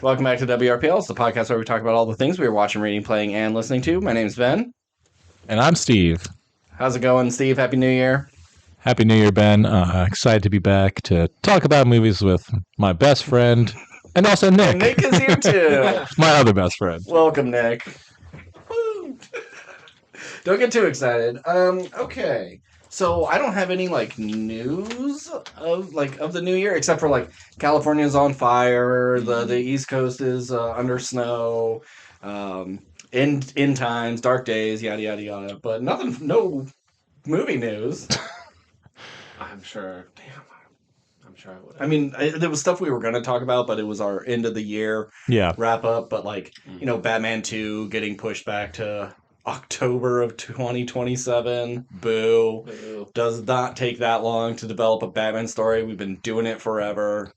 Welcome back to WRPL. It's the podcast where we talk about all the things we were watching, reading, playing, and listening to. My name's Ben. And I'm Steve. How's it going, Steve? Happy New Year. Happy New Year, Ben. Excited to be back to talk about movies with my best friend and also Nick. And Nick is here too. My other best friend. Welcome, Nick. Woo. Don't get too excited. Okay. So I don't have any news of the new year except for California's on fire, the East Coast is under snow, end times, dark days, yada yada yada. But no movie news. I'm sure. Damn. I'm sure I would. I mean, there was stuff we were going to talk about, but it was our end of the year wrap up. But Batman 2 getting pushed back to October of 2027. Boo. Does not take that long to develop a Batman story. We've been doing it forever.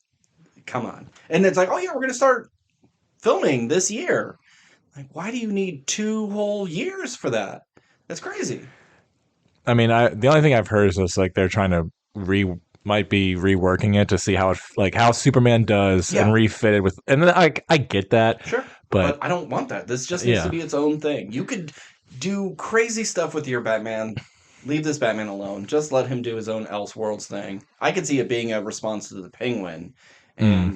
Come on. And it's like, oh yeah, we're going to start filming this year. Like, why do you need 2 whole years for that? That's crazy. I mean, the only thing I've heard is just they're trying to might be reworking it to see how how Superman does and refit it with, and I get that. Sure. But I don't want that. This just needs to be its own thing. You could do crazy stuff with your Batman. Leave this Batman alone. Just let him do his own Elseworlds thing. I could see it being a response to the Penguin. And,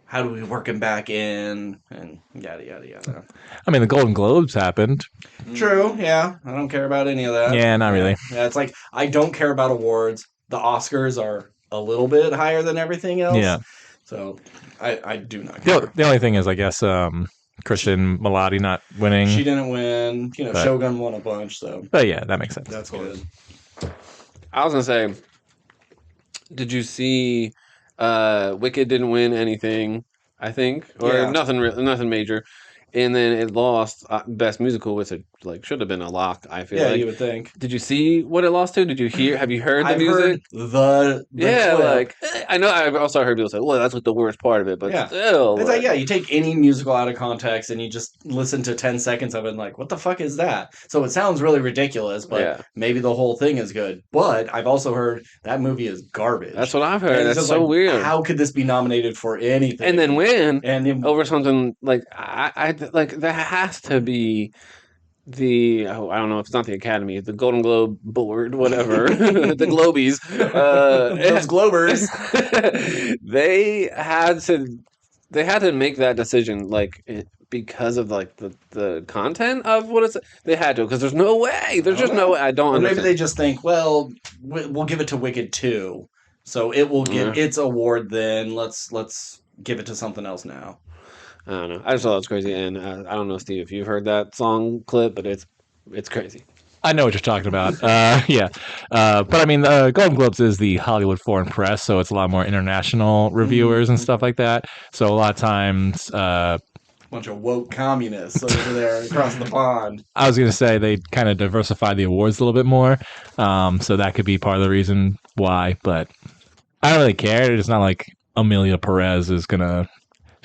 how do we work him back in? And yada, yada, yada. I mean, the Golden Globes happened. True, yeah. I don't care about any of that. Yeah, not really. Yeah, it's like, I don't care about awards. The Oscars are a little bit higher than everything else. Yeah. So, I do not care. The only thing is, I guess, Christian Milioti not winning. She didn't win. Shogun won a bunch, so. But yeah, that makes sense. That's good. I was going to say, did you see Wicked didn't win anything, I think? Or nothing major. And then it lost Best Musical, which should have been a lock, I feel like. Yeah, you would think. Did you see what it lost to? Did you hear? Have you heard the music? Heard the clip. I know. I've also heard people say, well, that's the worst part of it, but still. It's you take any musical out of context and you just listen to 10 seconds of it and what the fuck is that? So it sounds really ridiculous, but maybe the whole thing is good. But I've also heard that movie is garbage. That's what I've heard. That's so weird. How could this be nominated for anything? And then win over something there has to be I don't know if it's not the Academy, the Golden Globe board, whatever, the Globies, those Globers. they had to make that decision because of the content of what it's. They had to, because there's no way. There's just no way. I don't understand. Maybe they just think, well, we'll give it to Wicked 2, so it will get its award. Then let's give it to something else now. I don't know. I just thought it was crazy, and I don't know, Steve, if you've heard that song clip, but it's crazy. I know what you're talking about. But I mean, the Golden Globes is the Hollywood Foreign Press, so it's a lot more international reviewers and stuff like that. So a lot of times, bunch of woke communists over there across the pond. I was going to say they kind of diversify the awards a little bit more, so that could be part of the reason why. But I don't really care. It's not like Amelia Perez is going to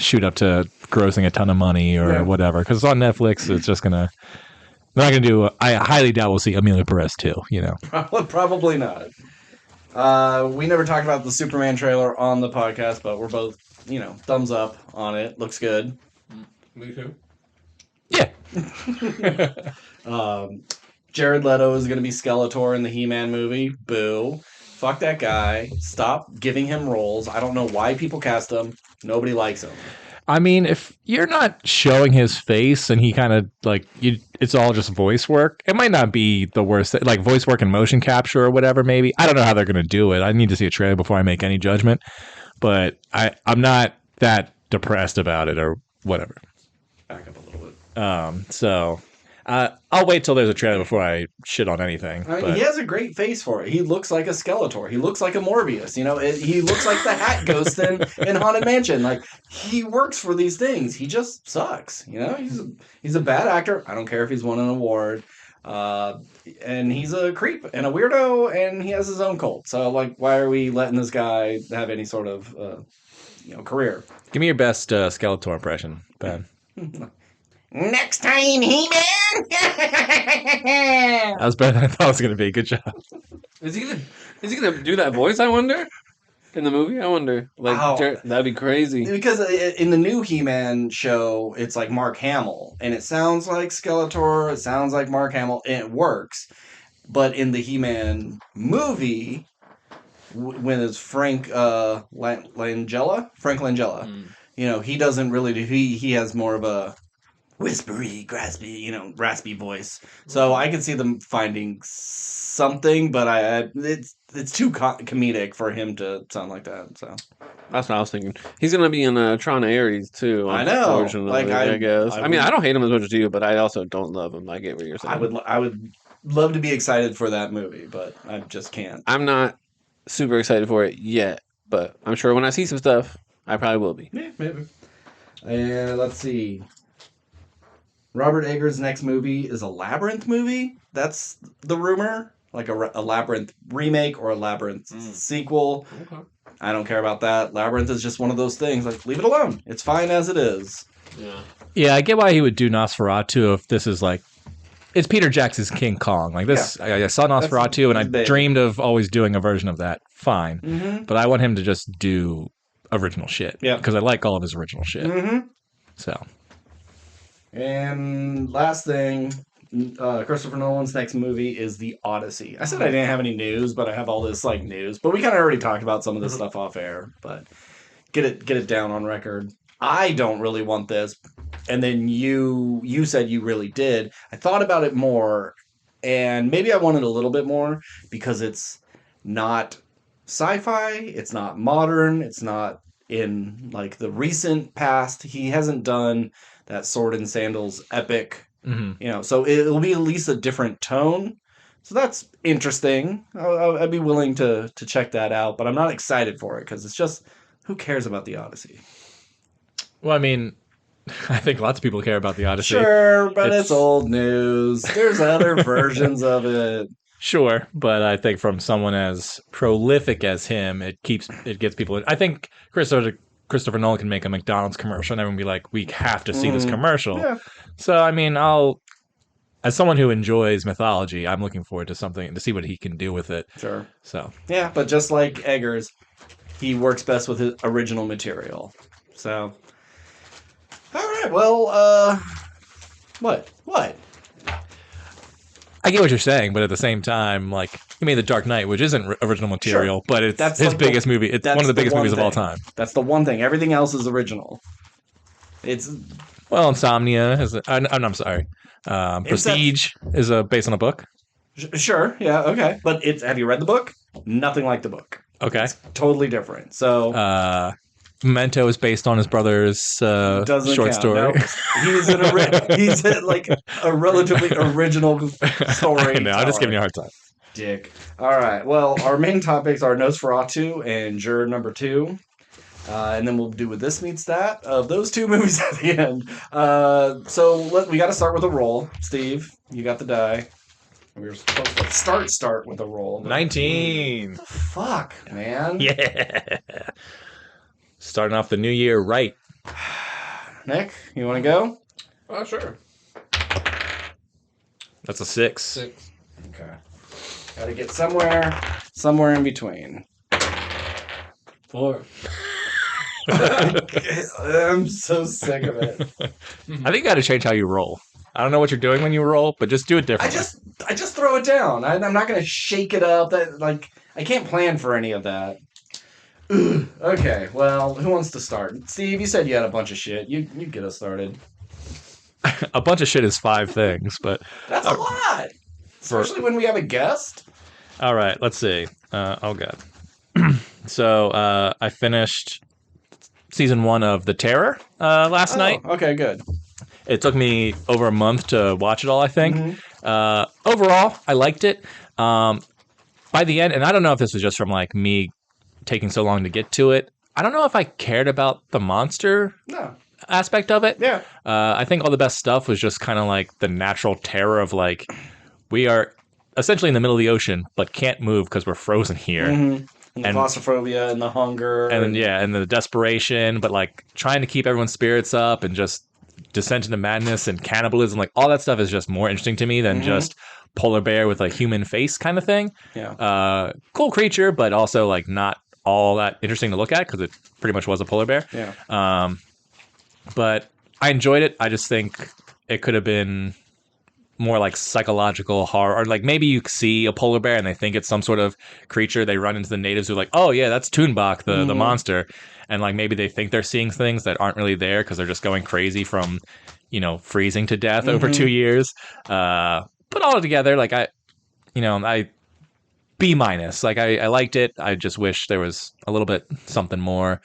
shoot up to grossing a ton of money or whatever, because it's on Netflix. It's just gonna, they're not gonna do. I highly doubt we'll see Amelia Perez too. Probably not. We never talked about the Superman trailer on the podcast, but we're both thumbs up on it. Looks good. Me too. Yeah. Jared Leto is gonna be Skeletor in the He-Man movie. Boo. Fuck that guy. Stop giving him roles. I don't know why people cast him. Nobody likes him. I mean, if you're not showing his face and he kind of it's all just voice work, it might not be the worst. Voice work and motion capture or whatever, maybe. I don't know how they're going to do it. I need to see a trailer before I make any judgment. But I'm not that depressed about it or whatever. Back up a little bit. So I'll wait till there's a trailer before I shit on anything. He has a great face for it. He looks like a Skeletor. He looks like a Morbius. He looks like the Hat Ghost in Haunted Mansion. He works for these things. He just sucks. He's a bad actor. I don't care if he's won an award. And he's a creep and a weirdo, and he has his own cult. So why are we letting this guy have any sort of career? Give me your best Skeletor impression, Ben. Next time, He-Man! That was better than I thought it was going to be. Good job. Is he gonna do that voice, I wonder? in the movie? I wonder. That'd be crazy. Because in the new He-Man show, it's like Mark Hamill, and it sounds like Skeletor, it sounds like Mark Hamill, and it works. But in the He-Man movie, when it's Frank Langella, he doesn't really do. He has more of a whispery, raspy voice. So I can see them finding something, but it's too comedic for him to sound like that. So that's what I was thinking. He's gonna be in Tron Ares too. I know. I guess. I don't hate him as much as you, but I also don't love him. I get what you're saying. I would love to be excited for that movie, but I just can't. I'm not super excited for it yet, but I'm sure when I see some stuff, I probably will be. Yeah, maybe. And let's see. Robert Eggers' next movie is a Labyrinth movie. That's the rumor. Like a Labyrinth remake or a Labyrinth sequel. Okay. I don't care about that. Labyrinth is just one of those things. Like, leave it alone. It's fine as it is. Yeah, I get why he would do Nosferatu if this is like... It's Peter Jackson's King Kong. Like this, I saw Nosferatu and I dreamed of always doing a version of that. Fine. Mm-hmm. But I want him to just do original shit. Yeah. Because I like all of his original shit. Mm-hmm. So... And last thing, Christopher Nolan's next movie is The Odyssey. I said I didn't have any news, but I have all this news. But we kind of already talked about some of this stuff off air. But get it down on record. I don't really want this, and then you said you really did. I thought about it more, and maybe I wanted a little bit more because it's not sci-fi. It's not modern. It's not in the recent past. He hasn't done that Sword and Sandals epic, so it'll be at least a different tone. So that's interesting. I'd be willing to check that out, but I'm not excited for it because it's just, who cares about the Odyssey? Well, I mean, I think lots of people care about the Odyssey. Sure, but it's old news. There's other versions of it. Sure, but I think from someone as prolific as him, it gets people. I think Christopher Nolan can make a McDonald's commercial and everyone be like, we have to see this commercial. Yeah. So, I mean, as someone who enjoys mythology, I'm looking forward to something to see what he can do with it. Sure. So. Yeah, but just like Eggers, he works best with his original material. So. All right. Well, what? I get what you're saying, but at the same time, he made The Dark Knight, which isn't original material, but it's his biggest movie. It's one of the biggest movies of all time. That's the one thing. Everything else is original. Insomnia is. I'm sorry. Prestige is based on a book. Sure. Yeah. Okay. But have you read the book? Nothing like the book. Okay. It's totally different. So. Memento is based on his brother's short story. No. He's a relatively original story. I know, I'm just giving you a hard time. Dick. All right. Well, our main topics are Nosferatu and Juror number 2. And then we'll do with this meets that of those two movies at the end. So we got to start with a roll. Steve, you got the die. We were supposed to start with a roll. 19. Fuck, man. Yeah. Starting off the new year right. Nick, you want to go? Sure. That's a 6. 6. Okay. Got to get somewhere in between. 4. I'm so sick of it. I think you got to change how you roll. I don't know what you're doing when you roll, but just do it differently. I just throw it down. I'm not going to shake it up. I can't plan for any of that. Okay, well, who wants to start? Steve, you said you had a bunch of shit. You get us started. A bunch of shit is 5 things, but... That's a lot! Especially when we have a guest. All right, let's see. Oh, God. So, I finished season 1 of The Terror last night. Okay, good. It took me over a month to watch it all, I think. Mm-hmm. Overall, I liked it. By the end, and I don't know if this was just from me taking so long to get to it. I don't know if I cared about the monster aspect of it. Yeah. I think all the best stuff was just kind of the natural terror of we are essentially in the middle of the ocean, but can't move because we're frozen here. Mm-hmm. And the claustrophobia and the hunger. And the desperation, but trying to keep everyone's spirits up and just descent into madness and cannibalism. All that stuff is just more interesting to me than just polar bear with a human face kind of thing. Yeah. Cool creature, but also not all that interesting to look at because it pretty much was a polar bear. Yeah. But I enjoyed it. I just think it could have been more like psychological horror, or like maybe you see a polar bear and they think it's some sort of creature. They run into the natives who are like, oh yeah, that's Toonbach, the monster, and like maybe they think they're seeing things that aren't really there because they're just going crazy from, freezing to death over 2 years. But all together, like I B-. Like I liked it. I just wish there was a little bit something more.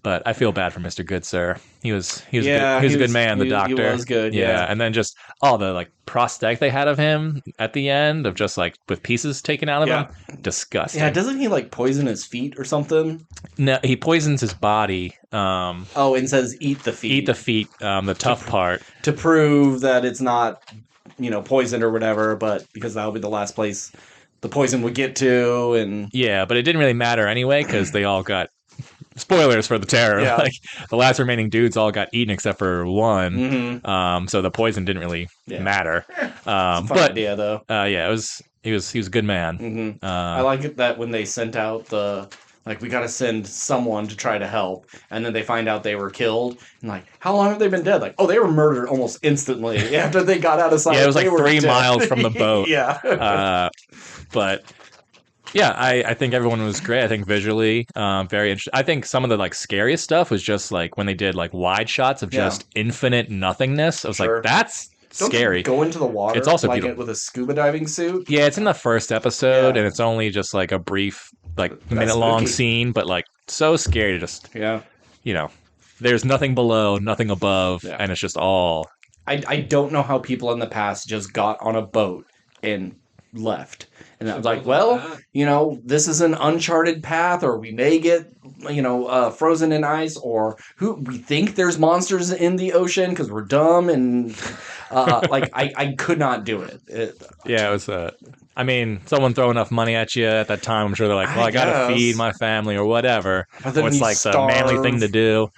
But I feel bad for Mr. Good Sir. He was good. He was a good man. The doctor. He was good. Yeah. And then just all the like prosthetic they had of him at the end of just like with pieces taken out of him. Disgusting. Yeah. Doesn't he like poison his feet or something? No, he poisons his body. And says eat the feet. Eat the feet. The tough part to prove that it's not poisoned or whatever, but because that'll be the last place the poison would get to, and but it didn't really matter anyway because they all got. Spoilers for the terror. Yeah. Like the last remaining dudes all got eaten except for one. So the poison didn't really matter. It's a fun idea though. He was a good man. I like it that when they sent out we got to send someone to try to help, and then they find out they were killed, and like, how long have they been dead? Like, oh, they were murdered almost instantly after they got out of sight. Yeah, it was like 3 miles from the boat. But yeah, I think everyone was great. I think visually, very interesting. I think some of the like scariest stuff was just like when they did like wide shots of just infinite nothingness. I was like, that's scary. Don't go into the water. It's also like beautiful. With a scuba diving suit. Yeah, it's in the first episode, and it's only just like a brief, like minute-long scene, but like so scary to just, there's nothing below, nothing above, and it's just all. I don't know how people in the past just got on a boat and left. And I was like, well, this is an uncharted path, or we may get, frozen in ice, or we think there's monsters in the ocean because we're dumb. And I could not do it. It was, someone throw enough money at you at that time. I'm sure they're like, well, I got to feed my family or whatever. Or it's like the manly thing to do.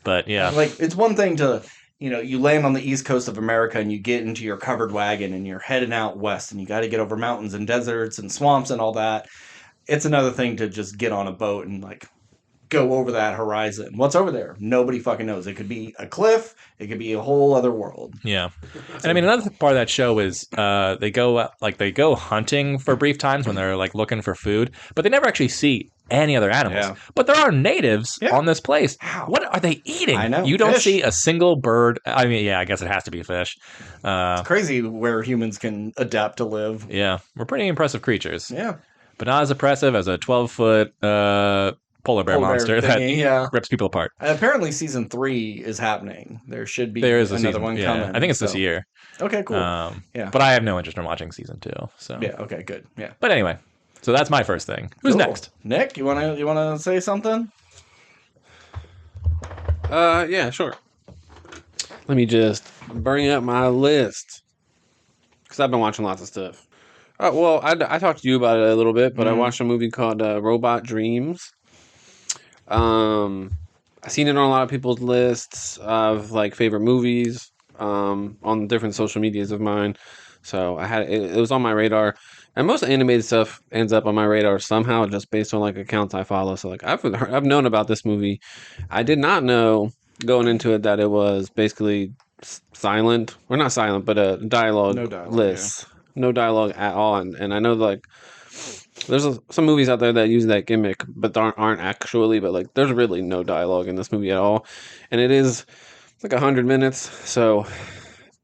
But yeah. Like, it's one thing to... you land on the east coast of America and you get into your covered wagon and you're heading out west and you got to get over mountains and deserts and swamps and all that. It's another thing to just get on a boat and like go over that horizon. What's over there? Nobody fucking knows. It could be a cliff. It could be a whole other world. Yeah. And another part of that show is they go hunting for brief times when they're like looking for food, but they never actually see any other animals. Yeah. But there are natives on this place. How? What are they eating? I know. You don't see a single bird. I guess it has to be fish. It's crazy where humans can adapt to live. Yeah. We're pretty impressive creatures. Yeah. But not as impressive as a 12-foot polar bear monster that rips people apart. Apparently season 3 is happening. There should be another one coming. I think it's this year. Okay, cool. But I have no interest in watching season 2. So yeah, okay, good. Yeah. But anyway, so that's my first thing. Who's next? Nick, you wanna say something? Yeah, sure. Let me just bring up my list because I've been watching lots of stuff. Well, I talked to you about it a little bit, but I watched a movie called Robot Dreams. I've seen it on a lot of people's lists of like favorite movies on different social medias of mine. So I had it was on my radar, and most animated stuff ends up on my radar somehow just based on like accounts I follow. So like I've known about this movie. I did not know going into it that it was basically silent, or not silent, but a dialogue, list. No dialogue at all, and I know like there's some movies out there that use that gimmick, but aren't actually. But like, there's really no dialogue in this movie at all, and it is like 100 minutes. So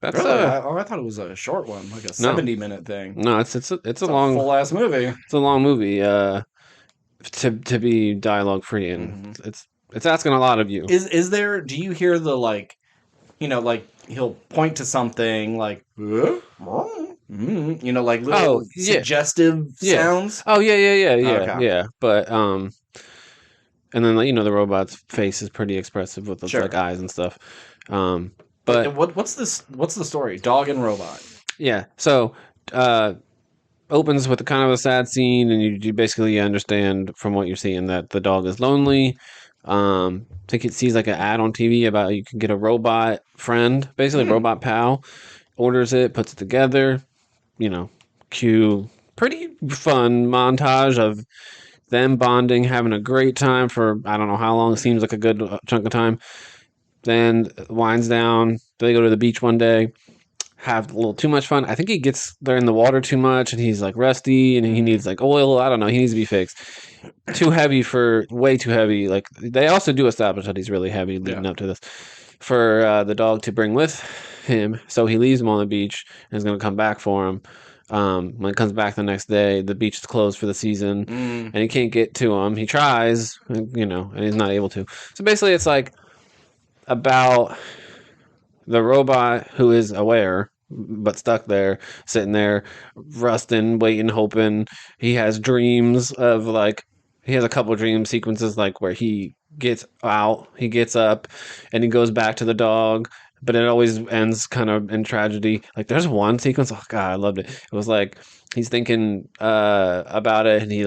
that's really? I thought it was a short one, like a 70-minute thing. No, it's a long full ass movie. It's a long movie. To be dialogue free, and it's asking a lot of you. Is there? Do you hear the like he'll point to something like. Like little suggestive sounds. Oh yeah. But and then the robot's face is pretty expressive with those like eyes and stuff. But what's the story? Dog and robot. Yeah. So opens with kind of a sad scene, and you basically understand from what you're seeing that the dog is lonely. I think it sees like an ad on TV about you can get a robot friend, basically a robot pal. Orders it, puts it together. Cue pretty fun montage of them bonding, having a great time for I don't know how long. It seems like a good chunk of time. Then winds down. They go to the beach one day, have a little too much fun. I think they're in the water too much, and he's like rusty, and he needs like oil. I don't know. He needs to be fixed. Way too heavy. Like they also do establish that he's really heavy leading up to this for the dog to bring with him. So he leaves him on the beach and is going to come back for him. When he comes back the next day, the beach is closed for the season, and he can't get to him. He tries, and he's not able to. So basically, it's like about the robot who is aware but stuck there, sitting there, rusting, waiting, hoping. He has dreams of he has a couple of dream sequences where he gets out, he gets up, and he goes back to the dog. But it always ends kind of in tragedy. Like there's one sequence, oh god, I loved it. It was like he's thinking about it, and he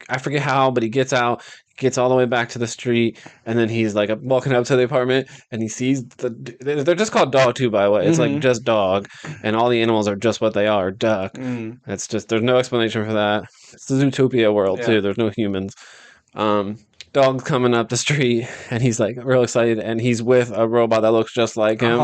I forget how, but he gets out, gets all the way back to the street, and then he's like walking up to the apartment, and he sees they're just called dog too, by the way. It's like just dog, and all the animals are just what they are, duck. It's just there's no explanation for that. It's the Zootopia world too. There's no humans. Dog's coming up the street, and he's like real excited, and he's with a robot that looks just like him,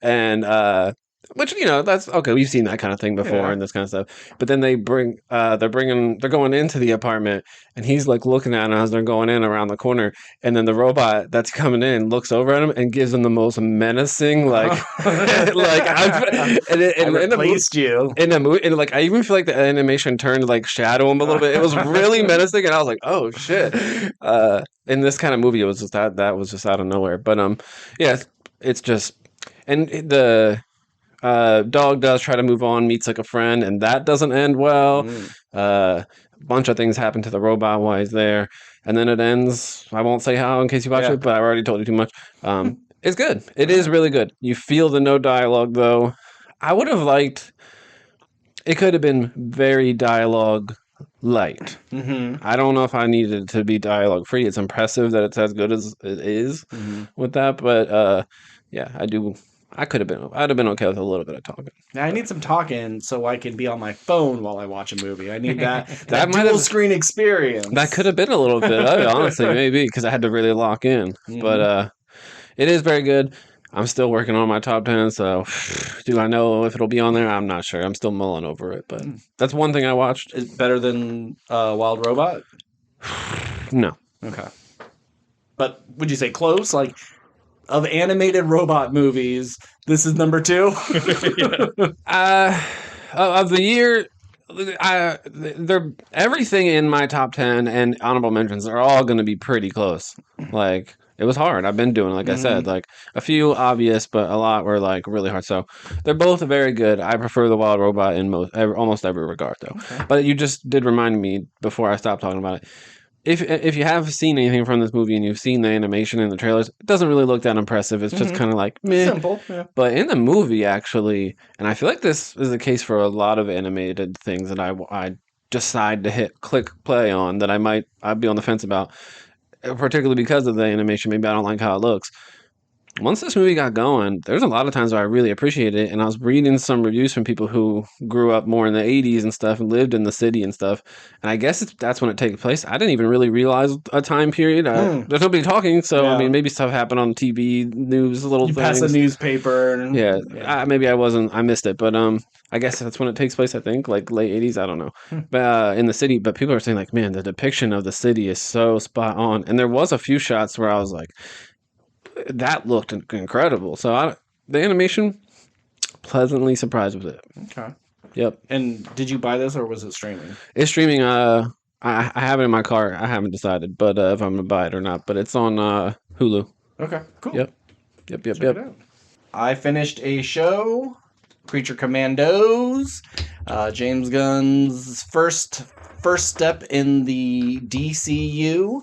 and which that's okay. We've seen that kind of thing before and this kind of stuff. But then they're going into the apartment, and he's like looking at them as they're going in around the corner, and then the robot that's coming in looks over at him and gives him the most menacing I replaced you in the movie, and I even feel like the animation turned to shadow him a little bit. It was really menacing, and I was like, oh shit. In this kind of movie, it was just that was just out of nowhere. But it's just, and the dog does try to move on, meets a friend, and that doesn't end well. A bunch of things happen to the robot while he's there, and then it ends. I won't say how in case you watch it, but I already told you too much. It's good. It is really good. You feel the no dialogue though. I would have liked. It could have been very dialogue light. I don't know if I needed it to be dialogue free. It's impressive that it's as good as it is with that, but I'd have been okay with a little bit of talking. I need some talking so I can be on my phone while I watch a movie. I need that dual screen experience. That could have been a little bit, honestly, maybe, because I had to really lock in. But it is very good. I'm still working on my top 10, so do I know if it'll be on there? I'm not sure. I'm still mulling over it, but that's one thing I watched. Is it better than Wild Robot? No. Okay. But would you say close? Of animated robot movies, this is number 2? Of the year, they're everything in my top 10 and honorable mentions are all going to be pretty close. It was hard. I've been doing, I said, a few obvious, but a lot were really hard. So they're both very good. I prefer the Wild Robot in almost every regard, though. Okay. But you just did remind me before I stopped talking about it. If you have seen anything from this movie and you've seen the animation in the trailers, it doesn't really look that impressive. It's just kind of meh. Simple. Yeah. But in the movie, actually, and I feel like this is the case for a lot of animated things that I decide to click play on that I'd be on the fence about, particularly because of the animation. Maybe I don't like how it looks. Once this movie got going, there's a lot of times where I really appreciated it, and I was reading some reviews from people who grew up more in the 80s and stuff and lived in the city and stuff, and I guess that's when it takes place. I didn't even really realize a time period. There's nobody talking, so I mean, maybe stuff happened on TV, news, little things. Pass a newspaper. Maybe I missed it, but I guess that's when it takes place, I think, late 80s, I don't know. But in the city, but people are saying man, the depiction of the city is so spot on, and there was a few shots where I was like, that looked incredible. So the animation, pleasantly surprised with it. Okay. Yep. And did you buy this or was it streaming? It's streaming. I have it in my car. I haven't decided, but if I'm gonna buy it or not. But it's on Hulu. Okay. Cool. Yep. I finished a show, Creature Commandos, James Gunn's first step in the DCU.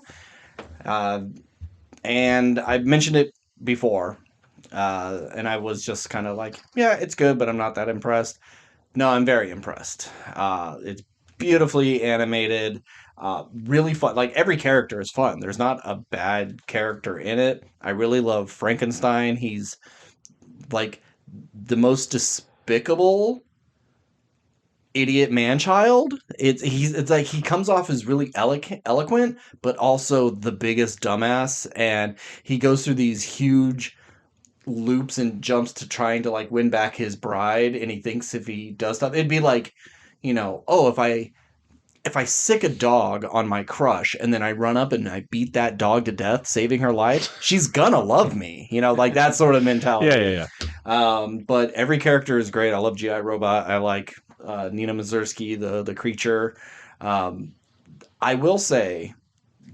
And I've mentioned it before, and I was just kind of it's good, but I'm not that impressed. No, I'm very impressed. It's beautifully animated, really fun. Every character is fun. There's not a bad character in it. I really love Frankenstein. He's, the most despicable idiot man-child. It's like he comes off as really eloquent, but also the biggest dumbass, and he goes through these huge loops and jumps to trying to like win back his bride, and he thinks if he does stuff, it'd be like, oh, if I sick a dog on my crush and then I run up and I beat that dog to death, saving her life, she's gonna love me. Like that sort of mentality. Yeah. But every character is great. I love G.I. Robot. I like Nina Mazursky, the creature. I will say,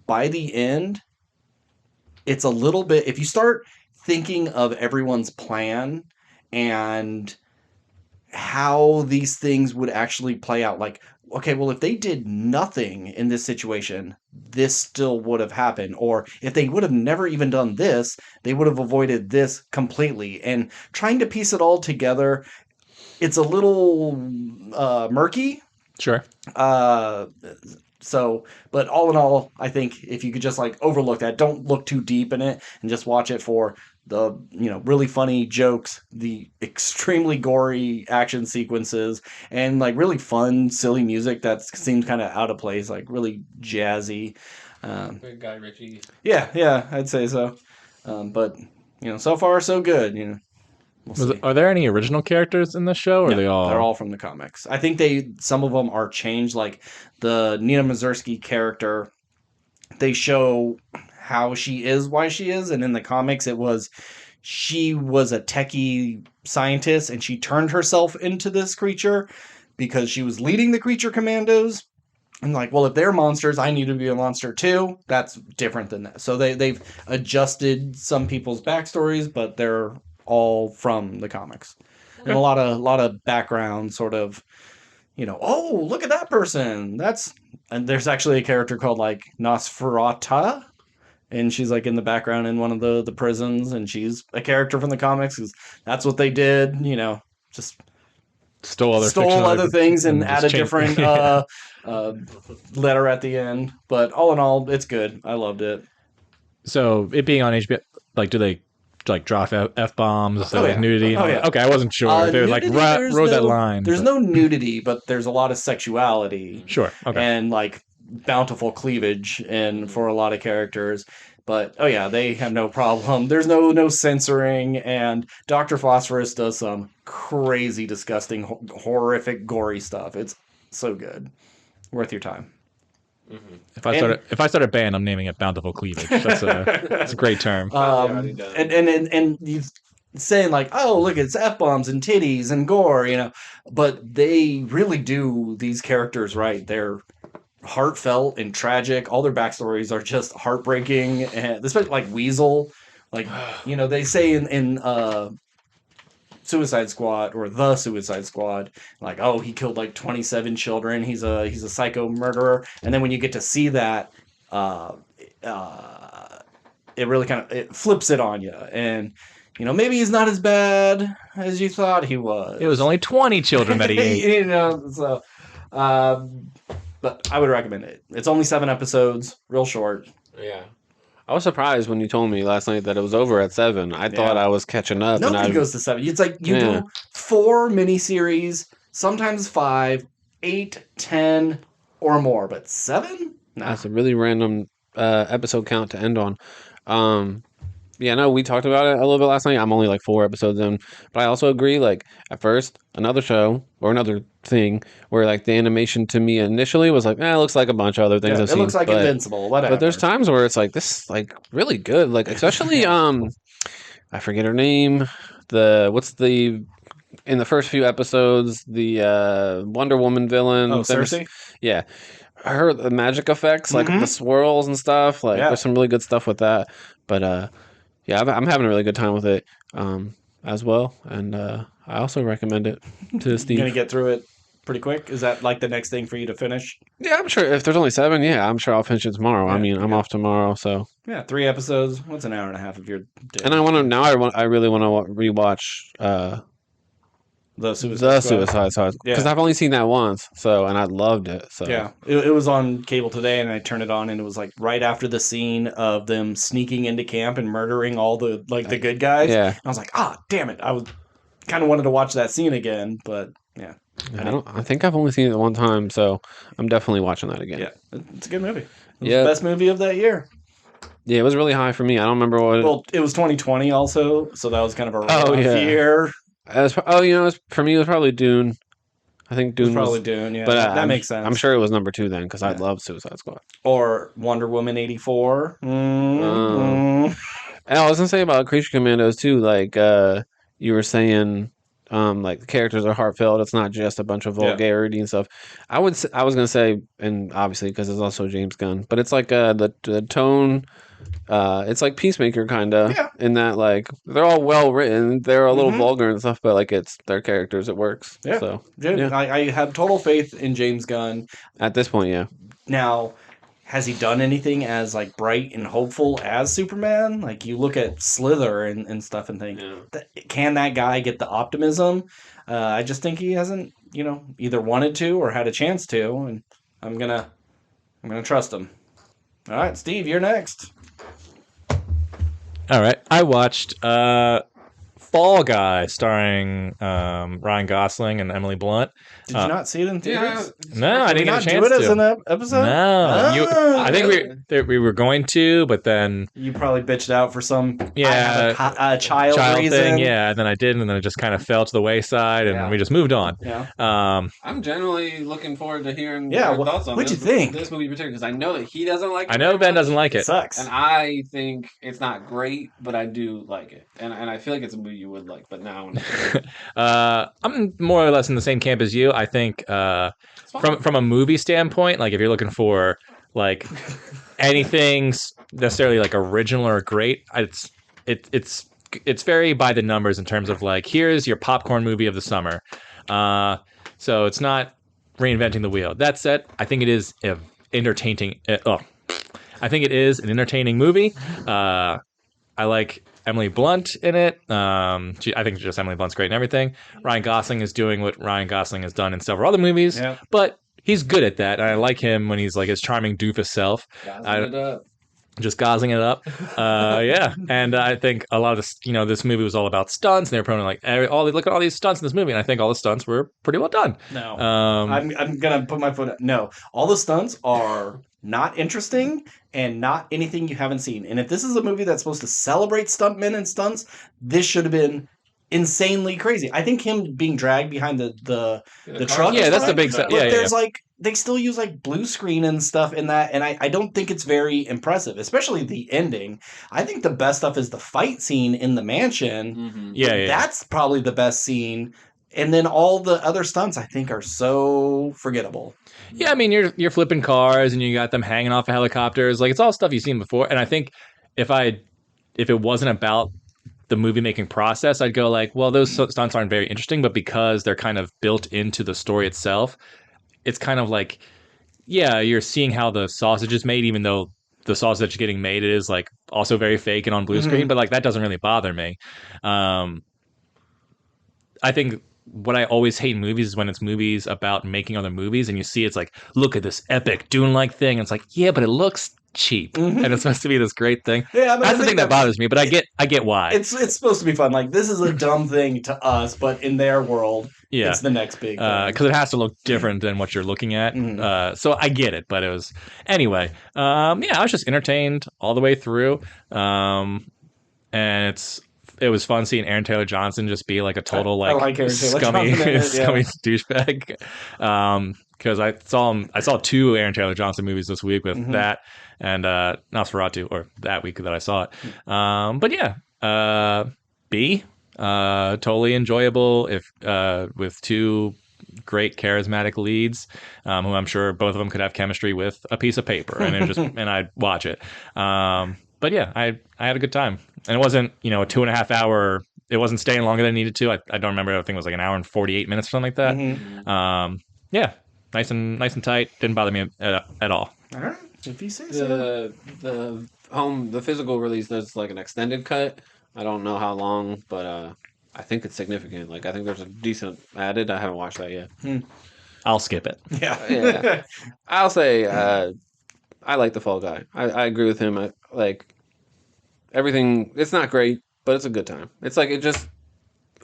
by the end, it's a little bit... If you start thinking of everyone's plan and how these things would actually play out, like, okay, well, if they did nothing in this situation, this still would have happened. Or if they would have never even done this, they would have avoided this completely. And trying to piece it all together, it's a little murky. Sure. But all in all, I think if you could just like overlook that, don't look too deep in it and just watch it for the, really funny jokes, the extremely gory action sequences, and like really fun, silly music that seems kind of out of place, like really jazzy. Guy Ritchie. Yeah, I'd say so. But so far so good. Are there any original characters in the show, or No, are they all? They're all from the comics. I think some of them are changed. Like the Nina Mazursky character, they show how she is, why she is, and in the comics she was a techie scientist and she turned herself into this creature because she was leading the creature commandos. And like, well, if they're monsters, I need to be a monster too. That's different than that. So they've adjusted some people's backstories, but they're all from the comics. Okay. And a lot of background sort of, oh, look at that person. And there's actually a character called like Nosferatu, and she's like in the background in one of the prisons, and she's a character from the comics because that's what they did, just stole other things and add a different letter at the end. But all in all, it's good. I loved it. So it being on HBO, like, do they like drop F-bombs, nudity? Oh, yeah. Okay, I wasn't sure. They like rode that line. There's no nudity, but there's a lot of sexuality. Sure. Okay. And like bountiful cleavage for a lot of characters. But they have no problem. There's no censoring, and Dr. Phosphorus does some crazy, disgusting, horrific, gory stuff. It's so good. Worth your time. Mm-hmm. If I start a band, I'm naming it Bountiful Cleavage. That's a great term. And he's saying like, oh, look, it's F-bombs and titties and gore, but they really do these characters right. They're heartfelt and tragic. All their backstories are just heartbreaking, and especially like Weasel, like they say in Suicide Squad or the Suicide Squad, like, oh, he killed like 27 children. He's a psycho murderer, and then when you get to see that, it really it flips it on you, and maybe he's not as bad as you thought he was. It was only 20 children that he ate. So. But I would recommend it. It's only 7 episodes, real short. Yeah. I was surprised when you told me last night that it was over at 7. I thought I was catching up. Nobody goes to 7. It's like you do 4 miniseries, sometimes 5, 8, 10, or more. But 7? Nah. That's a really random episode count to end on. We talked about it a little bit last night. I'm only like 4 episodes in. But I also agree, like, at first, another show or another thing where, like, the animation to me initially was like, it looks like a bunch of other things I've seen. It looks like Invincible, whatever. But there's times where it's like, this is, like, really good. Like, especially, I forget her name. In the first few episodes, the Wonder Woman villain. Oh, Cersei? Yeah. The magic effects, like the swirls and stuff. Like, there's some really good stuff with that. But, I'm having a really good time with it as well. And I also recommend it to Steve. You're going to get through it pretty quick? Is that like the next thing for you to finish? Yeah, I'm sure. If there's only 7, I'm sure I'll finish it tomorrow. Yeah, I'm off tomorrow, so. Yeah, 3 episodes. What's an hour and a half of your day? And I really want to rewatch The Suicide Squad. Because I've only seen that once, and I loved it. So yeah, it was on cable today, and I turned it on, and it was like right after the scene of them sneaking into camp and murdering all the good guys. Yeah, and I was like, damn it! I was kind of wanted to watch that scene again, but yeah. I think I've only seen it one time, so I'm definitely watching that again. Yeah, it's a good movie. It was the best movie of that year. Yeah, it was really high for me. I don't remember what. Well, it was 2020 also, so that was kind of a rough year. For me, it was probably Dune. I think Dune was probably Dune. Yeah, but that makes sense. I'm sure it was number 2 then, because I love Suicide Squad or Wonder Woman 84. And I was gonna say about Creature Commandos too. Like you were saying, like the characters are heartfelt. It's not just a bunch of vulgarity and stuff. I was gonna say, and obviously because it's also James Gunn, but it's like the tone. It's like Peacemaker kind of in that like they're all well written. They're a little vulgar and stuff, but like it's their characters. It works. Yeah. So I have total faith in James Gunn at this point. Yeah. Now, has he done anything as like bright and hopeful as Superman? Like you look at Slither and stuff and think, can that guy get the optimism? I just think he hasn't, either wanted to or had a chance to, and I'm gonna trust him. All right, Steve, you're next. All right, I watched Fall Guy, starring Ryan Gosling and Emily Blunt. Did you not see it in theaters? No, I didn't get a chance to. Do it as an episode? No, I think we were going to, but then you probably bitched out for some a child reason. Thing. Yeah, and then I didn't, and then it just kind of fell to the wayside, and we just moved on. Yeah. I'm generally looking forward to hearing your thoughts on what'd you think? This movie in particular, because I know that he doesn't like it. I know Ben doesn't like it. It sucks. And I think it's not great, but I do like it, and I feel like it's a movie you would like. But now, I'm more or less in the same camp as you. I think from a movie standpoint, like if you're looking for like anything necessarily like original or great, it's very by the numbers in terms of like here's your popcorn movie of the summer. So it's not reinventing the wheel. That said, I think it is entertaining. I think it is an entertaining movie. I like Emily Blunt in it. I think just Emily Blunt's great and everything. Ryan Gosling is doing what Ryan Gosling has done in several other movies, but he's good at that. And I like him when he's like his charming doofus self. Just gauzing it up. Yeah. And I think a lot of this, this movie was all about stunts. And they were probably like, look at all these stunts in this movie. And I think all the stunts were pretty well done. No. I'm going to put my foot. No. All the stunts are not interesting and not anything you haven't seen. And if this is a movie that's supposed to celebrate stuntmen and stunts, this should have been insanely crazy. I think him being dragged behind the truck. Yeah, that's the big stuff. But there's like they still use like blue screen and stuff in that, and I don't think it's very impressive, especially the ending. I think the best stuff is the fight scene in the mansion. Mm-hmm. Yeah, that's probably the best scene. And then all the other stunts I think are so forgettable. Yeah, I mean you're flipping cars and you got them hanging off of helicopters. Like it's all stuff you've seen before. And I think if it wasn't about the movie making process, I'd go like, well, those stunts aren't very interesting, but because they're kind of built into the story itself, it's kind of like, yeah, you're seeing how the sausage is made, even though the sausage that's getting made is like also very fake and on blue screen, but like that doesn't really bother me. I think what I always hate in movies is when it's movies about making other movies and you see it's like, look at this epic Dune-like thing. And it's like, yeah, but it looks cheap and it's supposed to be this great thing. Yeah, that's the thing that bothers me, but I get why. It's supposed to be fun. Like this is a dumb thing to us, but in their world, it's the next big thing. Because it has to look different than what you're looking at. So I get it, but it was anyway. I was just entertained all the way through, and it was fun seeing Aaron Taylor Johnson just be like a total scummy douchebag. Because I saw 2 Aaron Taylor Johnson movies this week with that and Nosferatu, or that week that I saw it. But yeah, B, totally enjoyable with 2 great charismatic leads, who I'm sure both of them could have chemistry with a piece of paper, and I'd watch it. But yeah, I had a good time, and it wasn't a 2.5 hour. It wasn't staying longer than it needed to. I don't remember. I think it was like an hour and 48 minutes or something like that. Yeah, nice and tight. Didn't bother me at all. All right, if you say so. The physical release, there's like an extended cut. I don't know how long, but I think it's significant. Like I think there's a decent added. I haven't watched that yet. I'll skip it. Yeah. I'll say I like the Fall Guy. I agree with him. I like everything. It's not great, but it's a good time. It's like it just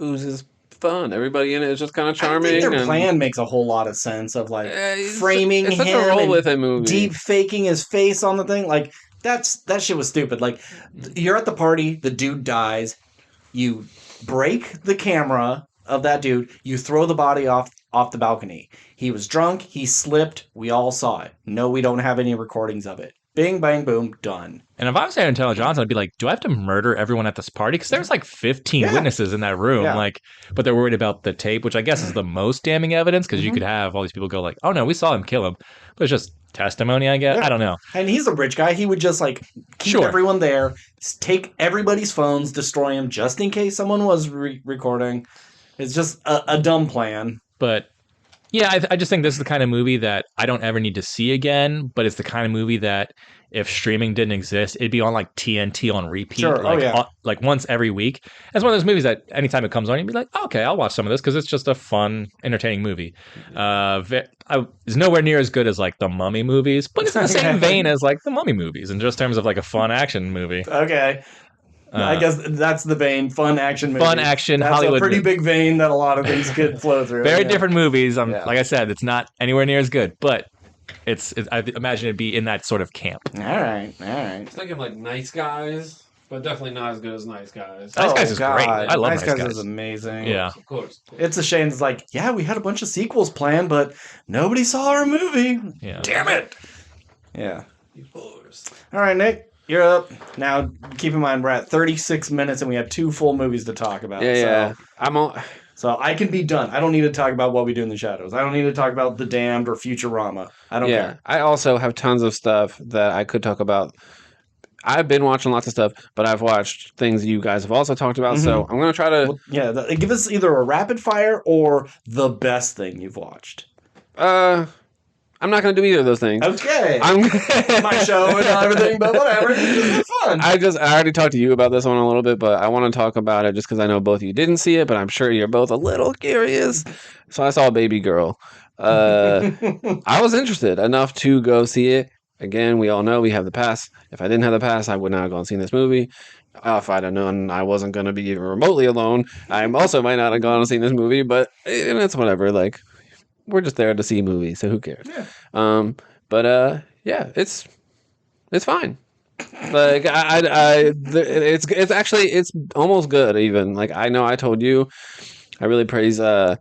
oozes fun. Everybody in it is just kind of charming. I think their plan makes a whole lot of sense of like framing it's such him a roll and with a movie. deep faking his face on the thing. Like that shit was stupid. Like you're at the party, the dude dies, you break the camera of that dude, you throw the body off the balcony. He was drunk, he slipped, we all saw it. No, we don't have any recordings of it. Bing, bang, boom, done. And if I was Aaron Taylor Johnson, I'd be like, do I have to murder everyone at this party? Because there's like 15 witnesses in that room. Like, but they're worried about the tape, which I guess is the most damning evidence, because you could have all these people go like, oh no, we saw him kill him. But it's just testimony, I guess. I don't know. And he's a rich guy. He would just like keep everyone there, take everybody's phones, destroy them just in case someone was recording. It's just a dumb plan. But yeah, I just think this is the kind of movie that I don't ever need to see again, but it's the kind of movie that if streaming didn't exist, it'd be on like TNT on repeat, like once every week. It's one of those movies that anytime it comes on, you'd be like, oh, okay, I'll watch some of this because it's just a fun, entertaining movie. It's nowhere near as good as like the Mummy movies, but it's in the same vein as like the Mummy movies in just terms of like a fun action movie. Okay. I guess that's the vein. Fun action movie. Fun action that's Hollywood. That's a pretty big vein that a lot of things could flow through. Very different movies. Like I said, it's not anywhere near as good, but I imagine it'd be in that sort of camp. All right. I was thinking like Nice Guys, but definitely not as good as Nice Guys. Nice Guys is great. I love Nice Guys. Is amazing. Yeah. Of course. It's a shame. It's like, yeah, we had a bunch of sequels planned, but nobody saw our movie. Yeah. Damn it. Yeah. All right, Nick. You're up. Now, keep in mind, we're at 36 minutes and we have 2 full movies to talk about. Yeah. So I can be done. I don't need to talk about What We Do in the Shadows. I don't need to talk about The Damned or Futurama. I don't care. I also have tons of stuff that I could talk about. I've been watching lots of stuff, but I've watched things you guys have also talked about, so I'm going to try to... give us either a rapid fire or the best thing you've watched. I'm not going to do either of those things. Okay. My show and everything, but whatever. It's fun. I already talked to you about this one a little bit, but I want to talk about it just because I know both of you didn't see it, but I'm sure you're both a little curious. So I saw Baby Girl. I was interested enough to go see it. Again, we all know we have the pass. If I didn't have the pass, I would not have gone and seen this movie. If I'd have known I wasn't going to be even remotely alone, I also might not have gone and seen this movie, but it's whatever. Like, we're just there to see movies, so who cares? Yeah. It's fine. Like it's actually almost good even. Like I know I told you, I really praise the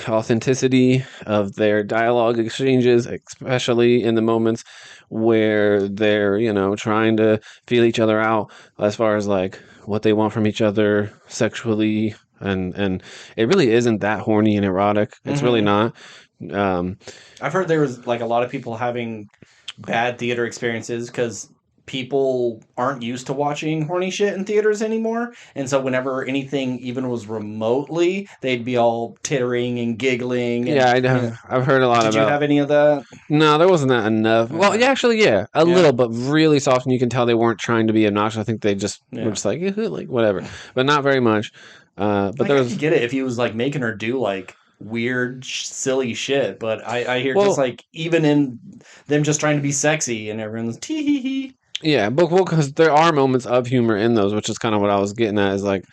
authenticity of their dialogue exchanges, especially in the moments where they're trying to feel each other out as far as like what they want from each other sexually. And it really isn't that horny and erotic. It's really not. I've heard there was like a lot of people having bad theater experiences because people aren't used to watching horny shit in theaters anymore. And so whenever anything even was remotely, they'd be all tittering and giggling. And, I know. I've heard a lot about... Did you have any of that? No, there wasn't that enough. Well, a little, but really soft. And you can tell they weren't trying to be obnoxious. I think they just were just like whatever. But not very much. But there was... I could get it if he was like making her do like weird silly shit, but I hear just like even in them just trying to be sexy and everyone's tee hee hee. Yeah, but because there are moments of humor in those, which is kind of what I was getting at, is like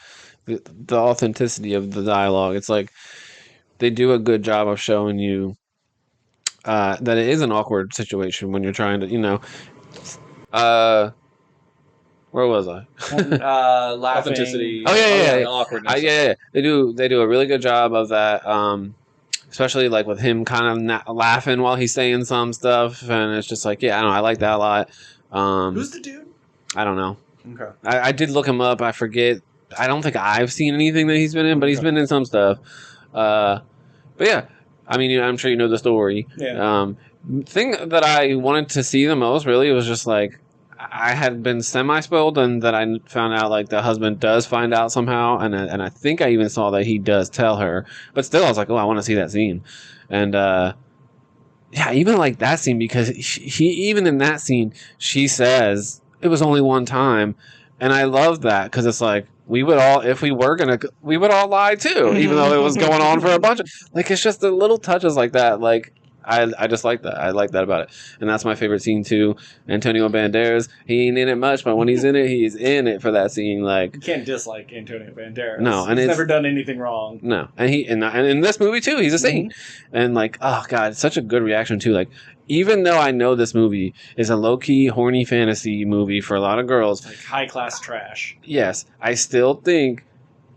the authenticity of the dialogue. It's like they do a good job of showing you that it is an awkward situation when you're trying to where was I? Laughing. Authenticity. Oh yeah. Awkwardness. They do a really good job of that. Especially like with him kind of laughing while he's saying some stuff, and it's just like, I like that a lot. Who's the dude? I don't know. Okay. I did look him up. I forget. I don't think I've seen anything that he's been in, but he's been in some stuff. But yeah, I mean, I'm sure you know the story. Yeah. Thing that I wanted to see the most really was just like, I had been semi-spoiled, and that I found out like the husband does find out somehow, and I think I even saw that he does tell her. But still, I was like, oh, I want to see that scene. And even like that scene, because he even in that scene, she says it was only one time, and I love that because it's like we would all, if we were we would all lie too, even though it was going on for a bunch of, like, it's just the little touches like that, like I just like that. I like that about it. And that's my favorite scene too. Antonio Banderas, he ain't in it much, but when he's in it, he's in it for that scene. Like, you can't dislike Antonio Banderas. No, and he's never done anything wrong. No, and in this movie too, he's a saint. And like, oh god, it's such a good reaction too. Like, even though I know this movie is a low-key horny fantasy movie for a lot of girls, like high-class trash. Yes, I still think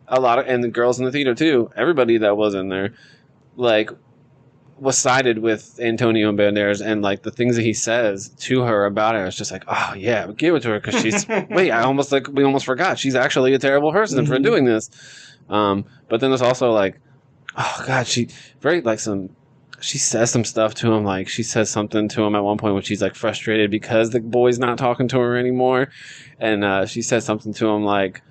a lot of, and the girls in the theater too, everybody that was in there, like, was sided with Antonio Banderas, and like the things that he says to her about it, it's just like, oh yeah, give it to her because she's we almost forgot she's actually a terrible person for doing this. But then there's also like, oh god, she says some stuff to him, like she says something to him at one point when she's like frustrated because the boy's not talking to her anymore, and she says something to him like,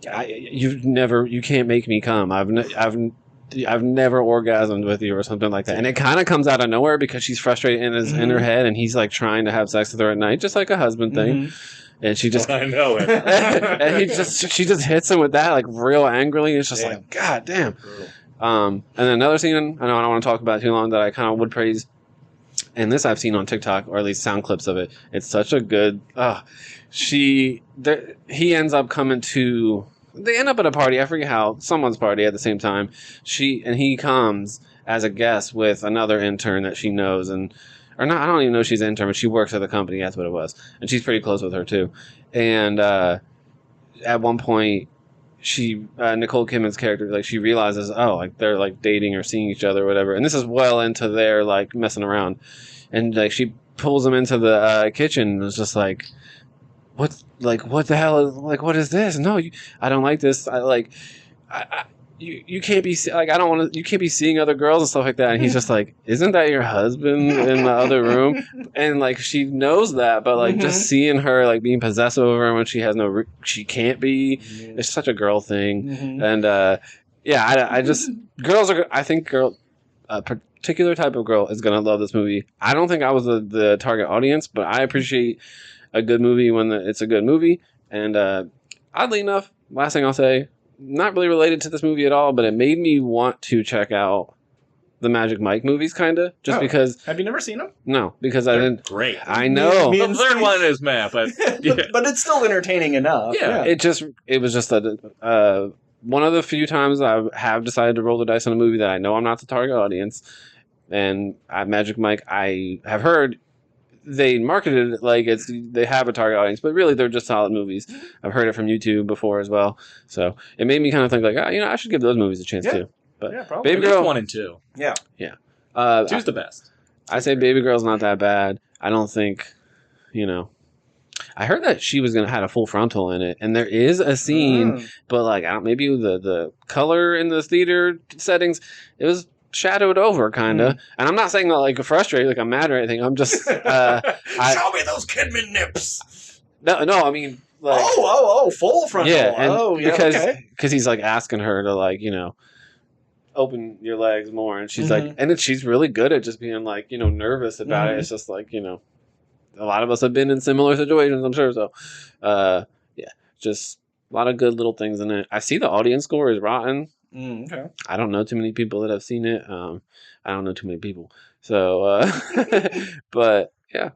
you can't make me come. I've never orgasmed with you or something like that. And it kind of comes out of nowhere because she's frustrated in her head, and he's like trying to have sex with her at night, just like a husband thing. And she just, I know it. And she just hits him with that like real angrily. And it's just like, God damn. And then another scene, I know I don't want to talk about it too long, that I kind of would praise. And this I've seen on TikTok, or at least sound clips of it. It's such a good, he ends up coming to, they end up at a party, I forget how, someone's party at the same time. He comes as a guest with another intern that she knows, or not, I don't even know she's an intern, but she works at the company, that's what it was. And she's pretty close with her too. And at one point, Nicole Kidman's character, like, she realizes, oh, like, they're like dating or seeing each other or whatever. And this is well into their like messing around. And like, she pulls him into the kitchen and was just like, what the hell is, like, what is this? No, I don't like this. You can't be like, I don't want to, you can't be seeing other girls and stuff like that. And he's just like, isn't that your husband in the other room? And like, she knows that, but like, just seeing her like being possessive over him when she has she can't be, it's such a girl thing. And I just, a particular type of girl is gonna love this movie. I don't think I was the target audience, but I appreciate a good movie when it's a good movie. And oddly enough, last thing I'll say, not really related to this movie at all, but it made me want to check out the Magic Mike movies, kind of, just because. Have you never seen them? No, because I didn't. Great. I know. The third one is meh, but but it's still entertaining enough. Yeah. It was just one of the few times I have decided to roll the dice on a movie that I know I'm not the target audience, and Magic Mike, I have heard they marketed it like they have a target audience, but really they're just solid movies. I've heard it from YouTube before as well, so it made me kind of think like, I should give those movies a chance too. But probably. Baby Girl 1 and 2. Yeah. Two's the best. I say Baby Girl's not that bad. I don't think, I heard that she was gonna have a full frontal in it, and there is a scene, but like, I don't, maybe the color in the theater settings, it was shadowed over kind of, and I'm not saying that like frustrated, like I'm mad or anything. I'm just show me those Kidman nips. No, I mean, like, full frontal. Yeah, because he's like asking her to like open your legs more, and she's like, and she's really good at just being like nervous about it. It's just like a lot of us have been in similar situations, I'm sure. So just a lot of good little things in it. I see the audience score is rotten. Okay. I don't know too many people that have seen it. I don't know too many people. So, but yeah,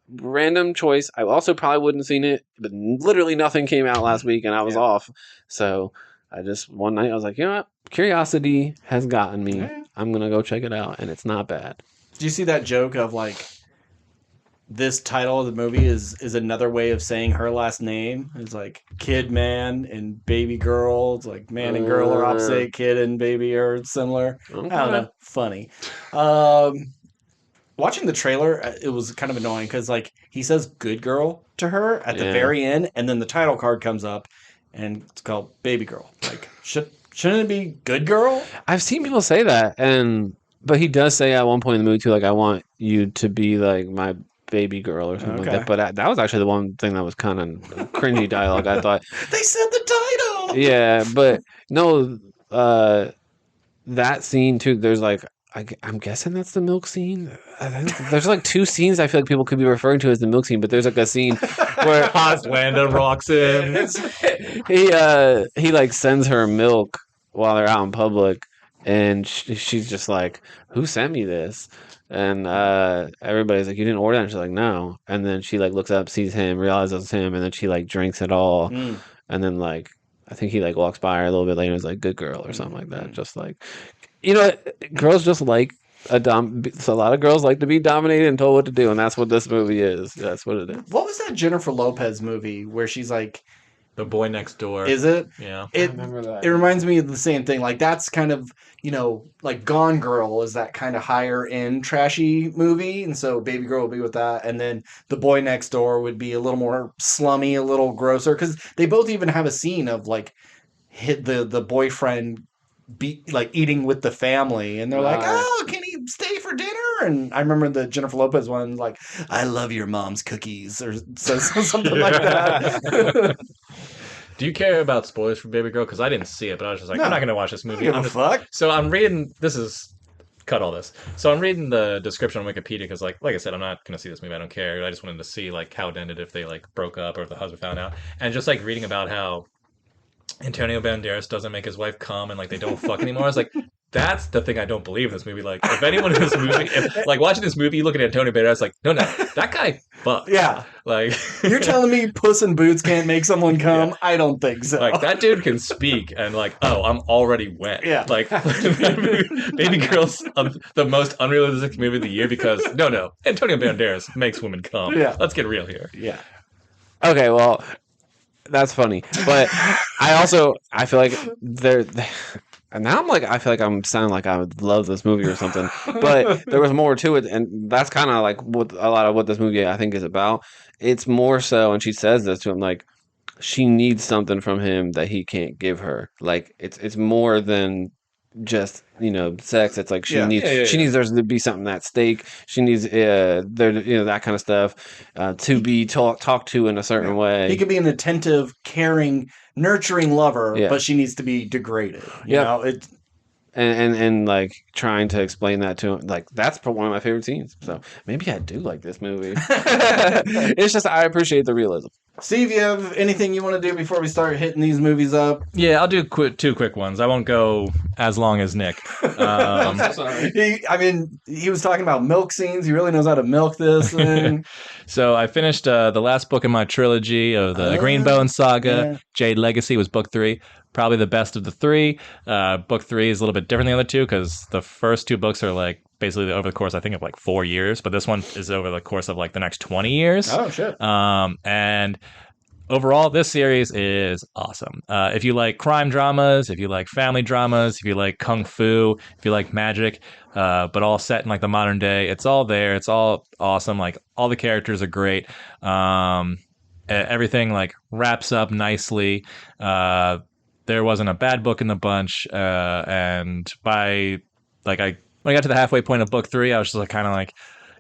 random choice. I also probably wouldn't have seen it, but literally nothing came out last week and I was off. So I just, one night I was like, you know what? Curiosity has gotten me. Yeah. I'm going to go check it out, and it's not bad. Do you see that joke of like, this title of the movie is another way of saying her last name? It's like Kid Man and Baby Girl. It's like man and girl are opposite. Kid and baby are similar. Okay. I don't know. Funny. Watching the trailer, it was kind of annoying because like he says "good girl" to her at the very end, and then the title card comes up, and it's called Baby Girl. Like, shouldn't it be Good Girl? I've seen people say that, but he does say at one point in the movie too, like, I want you to be like my baby girl or something like that. But that was actually the one thing that was kind of cringy dialogue, I thought. They said the title! Yeah, but no, that scene too, there's like, I'm guessing that's the milk scene. There's like two scenes I feel like people could be referring to as the milk scene, but there's like a scene where Hoslanda rocks in. He like sends her milk while they're out in public, and she's just like, "Who sent me this?" And everybody's like, "You didn't order that?" And she's like, "No." And then she like looks up, sees him, realizes it's him, and then she like drinks it all. And then like I think he like walks by her a little bit later and is like, "Good girl," or something like that. Just like, girls just like so a lot of girls like to be dominated and told what to do, and that's what this movie is. That's what it is. What was that Jennifer Lopez movie where she's like, The Boy Next Door? Is it? Yeah, I remember that. It reminds me of the same thing. Like that's kind of like Gone Girl is that kind of higher end trashy movie, and so Baby Girl will be with that, and then The Boy Next Door would be a little more slummy, a little grosser, because they both even have a scene of like hit the boyfriend be like eating with the family, and they're like, "Oh, can he stay for dinner?" And I remember the Jennifer Lopez one, like, "I love your mom's cookies," or something like that. Do you care about spoilers for Baby Girl? Because I didn't see it, but I was just like, I'm not going to watch this movie. Fuck. So I'm reading. Cut all this. So I'm reading the description on Wikipedia because, like I said, I'm not going to see this movie. I don't care. I just wanted to see like how it ended, if they like broke up or if the husband found out, and just like reading about how Antonio Banderas doesn't make his wife come and like they don't fuck anymore. I was like, that's the thing I don't believe in this movie. Like, if anyone in this movie, like watching this movie, you look at Antonio Banderas, like, no, that guy fucked. Yeah. Like, you're telling me Puss in Boots can't make someone come? Yeah. I don't think so. Like, that dude can speak and like, oh, I'm already wet. Yeah. Like, Baby Girl's the most unrealistic movie of the year because, no, Antonio Banderas makes women come. Yeah. Let's get real here. Yeah. Okay, well, that's funny. But I feel like and now I feel like I'm sounding like I would love this movie or something. But there was more to it, and that's kind of like what a lot of what this movie I think is about. It's more so, and she says this to him, like she needs something from him that he can't give her. Like it's more than just sex. It's like she needs there to be something at stake. She needs there that kind of stuff to be talked to in a certain way. He could be an attentive, caring, nurturing lover, but she needs to be degraded. You know, it. And like trying to explain that to him, like that's one of my favorite scenes. So maybe I do like this movie. It's just I appreciate the realism. Steve, you have anything you want to do before we start hitting these movies up? Yeah, I'll do two quick ones. I won't go as long as Nick. I'm so sorry. He was talking about milk scenes. He really knows how to milk this thing. So I finished the last book in my trilogy of the Greenbone Saga. Yeah. Jade Legacy was book 3. Probably the best of the 3. Book 3 is a little bit different than the other 2 because the first 2 books are like basically over the course, I think, of like 4 years, but this one is over the course of like the next 20 years. Oh, shit. And overall, this series is awesome. If you like crime dramas, if you like family dramas, if you like kung fu, if you like magic, but all set in like the modern day, it's all there. It's all awesome. Like all the characters are great. Everything like wraps up nicely. There wasn't a bad book in the bunch, and by like when I got to the halfway point of book 3, I was just like kind of like,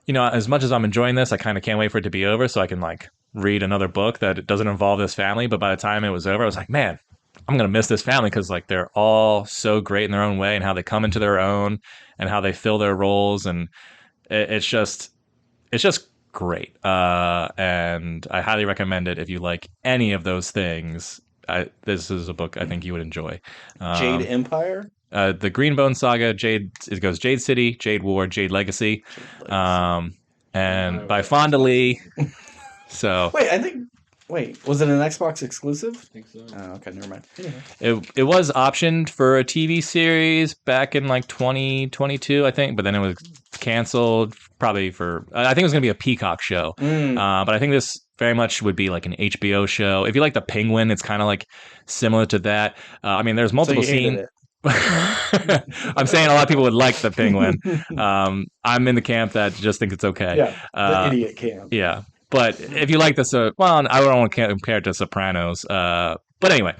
as much as I'm enjoying this, I kind of can't wait for it to be over so I can like read another book that doesn't involve this family. But by the time it was over, I was like, man, I'm gonna miss this family because like they're all so great in their own way and how they come into their own and how they fill their roles, and it's just great. And I highly recommend it if you like any of those things. This is a book I think you would enjoy. Jade Empire? The Greenbone Saga, it goes Jade City, Jade War, Jade Legacy. And by Fonda Lee. So Wait, was it an Xbox exclusive? I think so. Oh, okay, never mind. It was optioned for a TV series back in like 2022, I think, but then it was canceled probably for, I think it was going to be a Peacock show. But I think this very much would be like an HBO show. If you like The Penguin, it's kind of like similar to that. There's multiple scenes. I'm saying a lot of people would like The Penguin. I'm in the camp that just think it's okay. Yeah, the idiot camp. Yeah. But if you like this, I don't want to compare it to Sopranos. But anyway,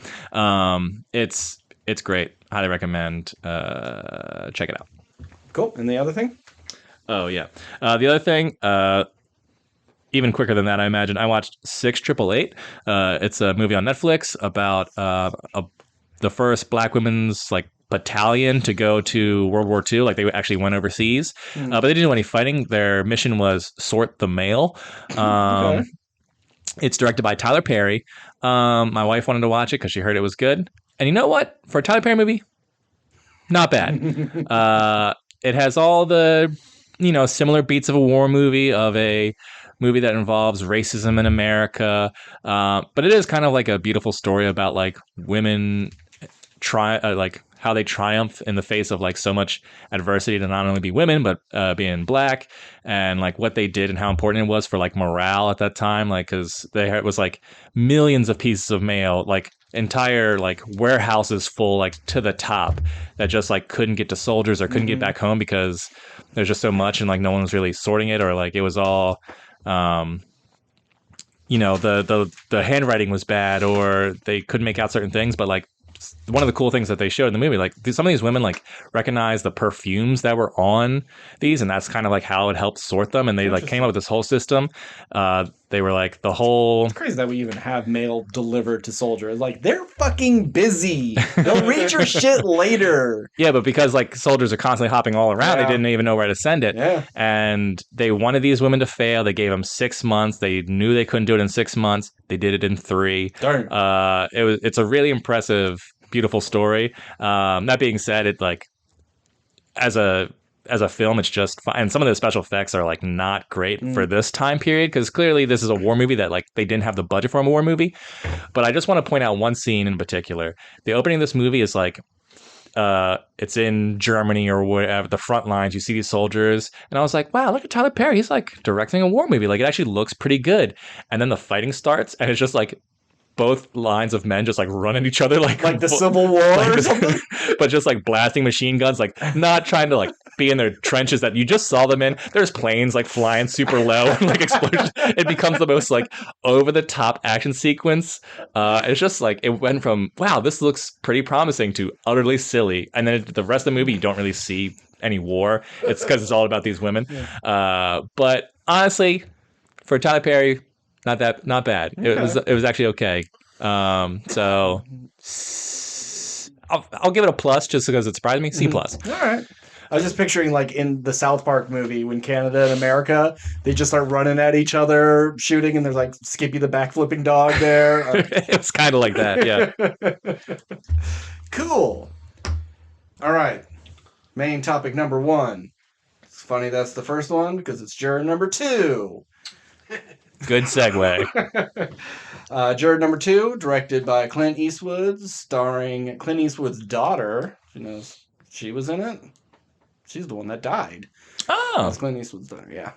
it's great. Highly recommend. Check it out. Cool. And the other thing? Oh, yeah. The other thing, even quicker than that, I imagine, I watched 688. It's a movie on Netflix about the first Black women's like battalion to go to World War II. Like they actually went overseas, but they didn't do any fighting. Their mission was sort the mail. Okay. It's directed by Tyler Perry. My wife wanted to watch it because she heard it was good. And you know what? For a Tyler Perry movie, not bad. It has all the, similar beats of a war movie, of a movie that involves racism in America. But it is kind of like a beautiful story about like women like how they triumph in the face of like so much adversity to not only be women but being black, and like what they did and how important it was for like morale at that time, like because it was like millions of pieces of mail, like entire like warehouses full like to the top, that just like couldn't get to soldiers or couldn't get back home because there's just so much, and like no one was really sorting it, or like it was all the handwriting was bad, or they couldn't make out certain things. But like one of the cool things that they showed in the movie, like some of these women like recognized the perfumes that were on these, and that's kind of like how it helped sort them. And they like came up with this whole system. They were like the whole. It's crazy that we even have mail delivered to soldiers. Like, they're fucking busy. They'll read your shit later. Yeah, but because like soldiers are constantly hopping all around, they didn't even know where to send it. Yeah. And they wanted these women to fail. They gave them 6 months. They knew they couldn't do it in 6 months. They did it in 3. Darn. It's a really impressive, beautiful story. That being said, it like as a film, it's just fine. And some of the special effects are like not great for this time period, because clearly this is a war movie that like they didn't have the budget for a war movie. But I just want to point out one scene in particular. The opening of this movie is like it's in Germany or whatever, the front lines. You see these soldiers, and I was like, wow, look at Tyler Perry. He's like directing a war movie. Like, it actually looks pretty good. And then the fighting starts, and it's just like both lines of men just like run at each other like the Civil War or something, but just like blasting machine guns, like not trying to like be in their trenches that you just saw them in. There's planes like flying super low and like explosions. It becomes the most like over the top action sequence. It's just like it went from wow, this looks pretty promising to utterly silly, and then the rest of the movie you don't really see any war. It's because it's all about these women. But honestly, for Tyler Perry, not bad. Okay. It was actually okay. So I'll give it a plus just because it surprised me. C+. All right. I was just picturing like in the South Park movie when Canada and America, they just start running at each other, shooting, and there's like Skippy the backflipping dog there. It's kind of like that, yeah. Cool. All right. Main topic number 1. It's funny that's the first one because it's juror number 2. Good segue. Juror number 2, directed by Clint Eastwood, starring Clint Eastwood's daughter. She knows she was in it. She's the one that died. Oh, that's Clint Eastwood's daughter. Yeah.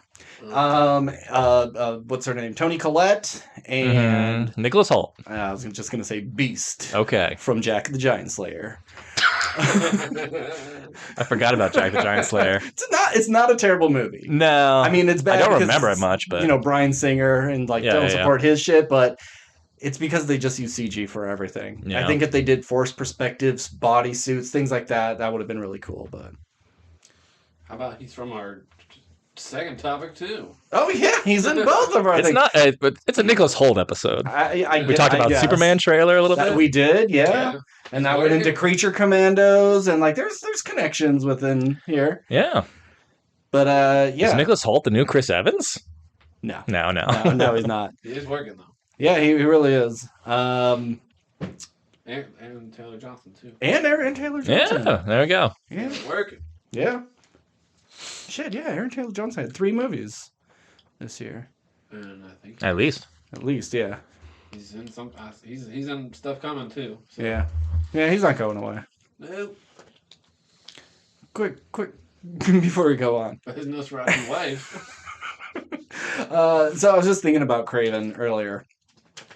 What's her name? Toni Collette and Nicholas Hoult. I was just gonna say Beast. Okay. From Jack the Giant Slayer. I forgot about Jack the Giant Slayer. It's not a terrible movie. No, I mean it's bad. I don't remember it much, but Bryan Singer and like don't support his shit, but it's because they just use CG for everything. Yeah. I think if they did forced perspectives, bodysuits, things like that, that would have been really cool. But how about he's from our second topic too? Oh yeah, he's in both of our. But it's a Nicholas Hoult episode. We talked about Superman trailer a little bit. We did, yeah. And that went into Creature Commandos, and like there's connections within here. Yeah. But Is Nicholas Hoult the new Chris Evans? No, he's not. He is working though. Yeah, he really is. And Taylor Johnson too. And Aaron Taylor Johnson. Yeah, there we go. Yeah, he's working. Yeah. Shit, yeah, Aaron Taylor Johnson had 3 movies this year. And I think at least, yeah. He's in some. He's in stuff coming too. So. Yeah, he's not going away. Nope. Quick, before we go on. But his Nosferatu wife. So I was just thinking about Craven earlier,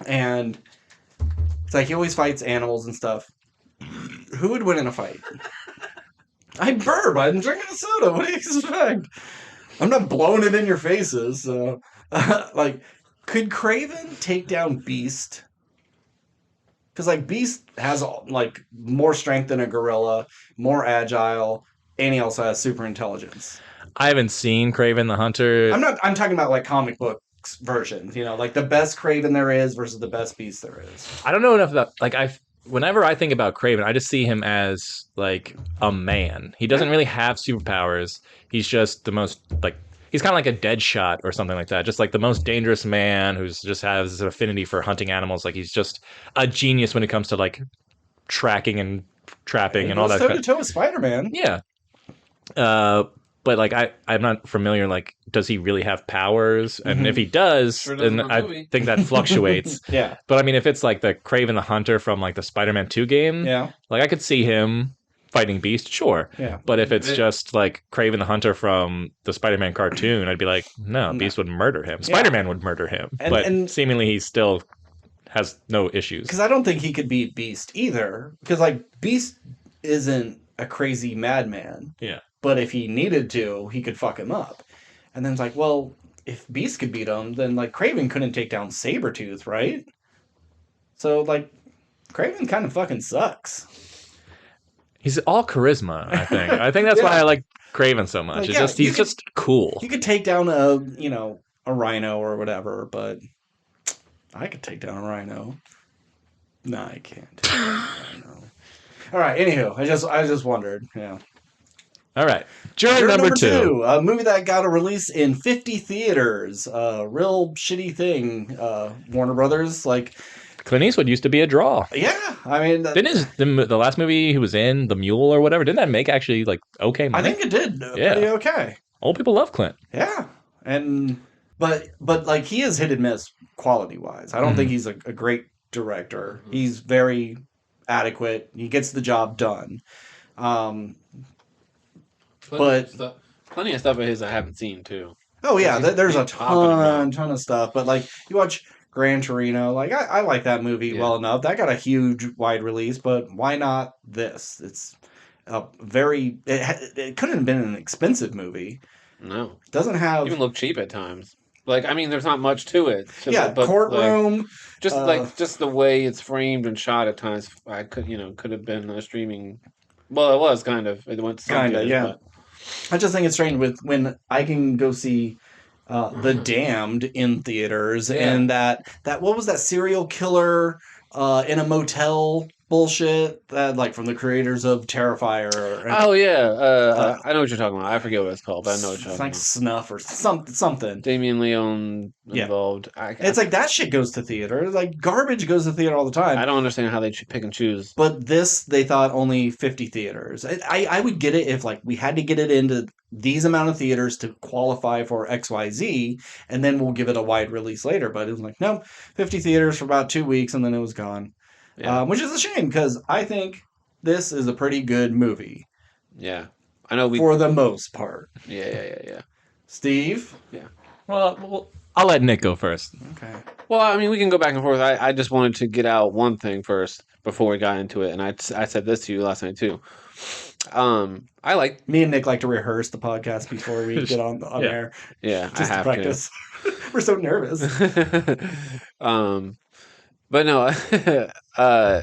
and it's like he always fights animals and stuff. Who would win in a fight? I burp. I'm drinking a soda. What do you expect? I'm not blowing it in your faces. So, like, could Craven take down Beast? Because like Beast has like more strength than a gorilla, more agile, and he also has super intelligence. I haven't seen Craven the Hunter. I'm talking about like comic books versions. Like the best Craven there is versus the best Beast there is. I don't know enough about like whenever I think about Craven, I just see him as like a man. He doesn't really have superpowers. He's just the most like he's kind of like a Deadshot or something like that. Just like the most dangerous man who's just has an affinity for hunting animals. Like he's just a genius when it comes to like tracking and trapping and all that. Toe to toe with Spider-Man. Yeah. But like I'm not familiar. Like, does he really have powers? And if he does, then I think that fluctuates. Yeah. But I mean, if it's like the Kraven the Hunter from like the Spider-Man 2 game, like I could see him fighting Beast, sure. Yeah. But if it's just like Kraven the Hunter from the Spider-Man cartoon, I'd be like, no, Beast would murder him. Spider-Man would murder him. And seemingly he still has no issues. Because I don't think he could beat Beast either. Because like Beast isn't a crazy madman. Yeah. But if he needed to, he could fuck him up. And then it's like, well, if Beast could beat him, then like Kraven couldn't take down Sabretooth, right? So like Kraven kind of fucking sucks. He's all charisma, I think. I think that's why I like Kraven so much. Like, he's just cool. You could take down a rhino or whatever, but I could take down a rhino. No, I can't. All right, anywho, I just wondered, yeah. All right. Juror number two. A movie that got a release in 50 theaters. Real shitty thing. Warner Brothers, like... Clint Eastwood used to be a draw. Yeah, I mean... Didn't the last movie he was in, The Mule or whatever, didn't that make actually, like, okay money? I think it did. Pretty okay. Old people love Clint. Yeah. But like, he is hit and miss quality-wise. I don't think he's a great director. He's very adequate. He gets the job done. Plenty of stuff of his I haven't seen too. Oh yeah, there's a ton of stuff. But like you watch Gran Torino, like I like that movie well enough. That got a huge wide release, but why not this? It's a very it couldn't have been an expensive movie. No, it doesn't have even look cheap at times. Like I mean, there's not much to it. But courtroom, like, just the way it's framed and shot at times. Could have been a streaming. Well, it was kind of. It went kind of, yeah. But. I just think it's strange when I can go see The Damned in theaters and that what was that serial killer in a motel bullshit that like from the creators of Terrifier. Oh yeah, I know what you're talking about. I forget what it's called, but I know what you're talking about. Snuff or something. Damien Leone involved. It's like that shit goes to theater. Like garbage goes to theater all the time. I don't understand how they pick and choose. But this, they thought only 50 theaters. I would get it if like we had to get it into these amount of theaters to qualify for XYZ, and then we'll give it a wide release later. But it was like, no, 50 theaters for about 2 weeks, and then it was gone. Yeah. Which is a shame because I think this is a pretty good movie. Yeah, I know for the most part. Yeah. Steve? Yeah. Well, I'll let Nick go first. Okay. Well, I mean, we can go back and forth. I just wanted to get out one thing first before we got into it, and I said this to you last night too. I like me and Nick like to rehearse the podcast before we get on air. Yeah, just I have to practice. We're so nervous. But no, I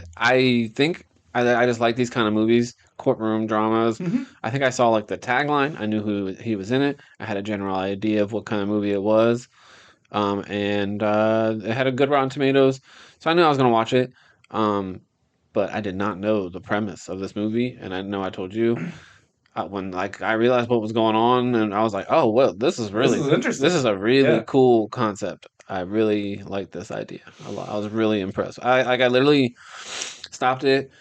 think I just like these kind of movies, courtroom dramas. Mm-hmm. I think I saw like the tagline. I knew who he was in it. I had a general idea of what kind of movie it was. And it had a good Rotten Tomatoes. So I knew I was going to watch it. But I did not know the premise of this movie. And I know I told you when like I realized what was going on, and I was like, oh, well, this is interesting. This is a really cool concept. I really like this idea a lot. I was really impressed. I literally stopped it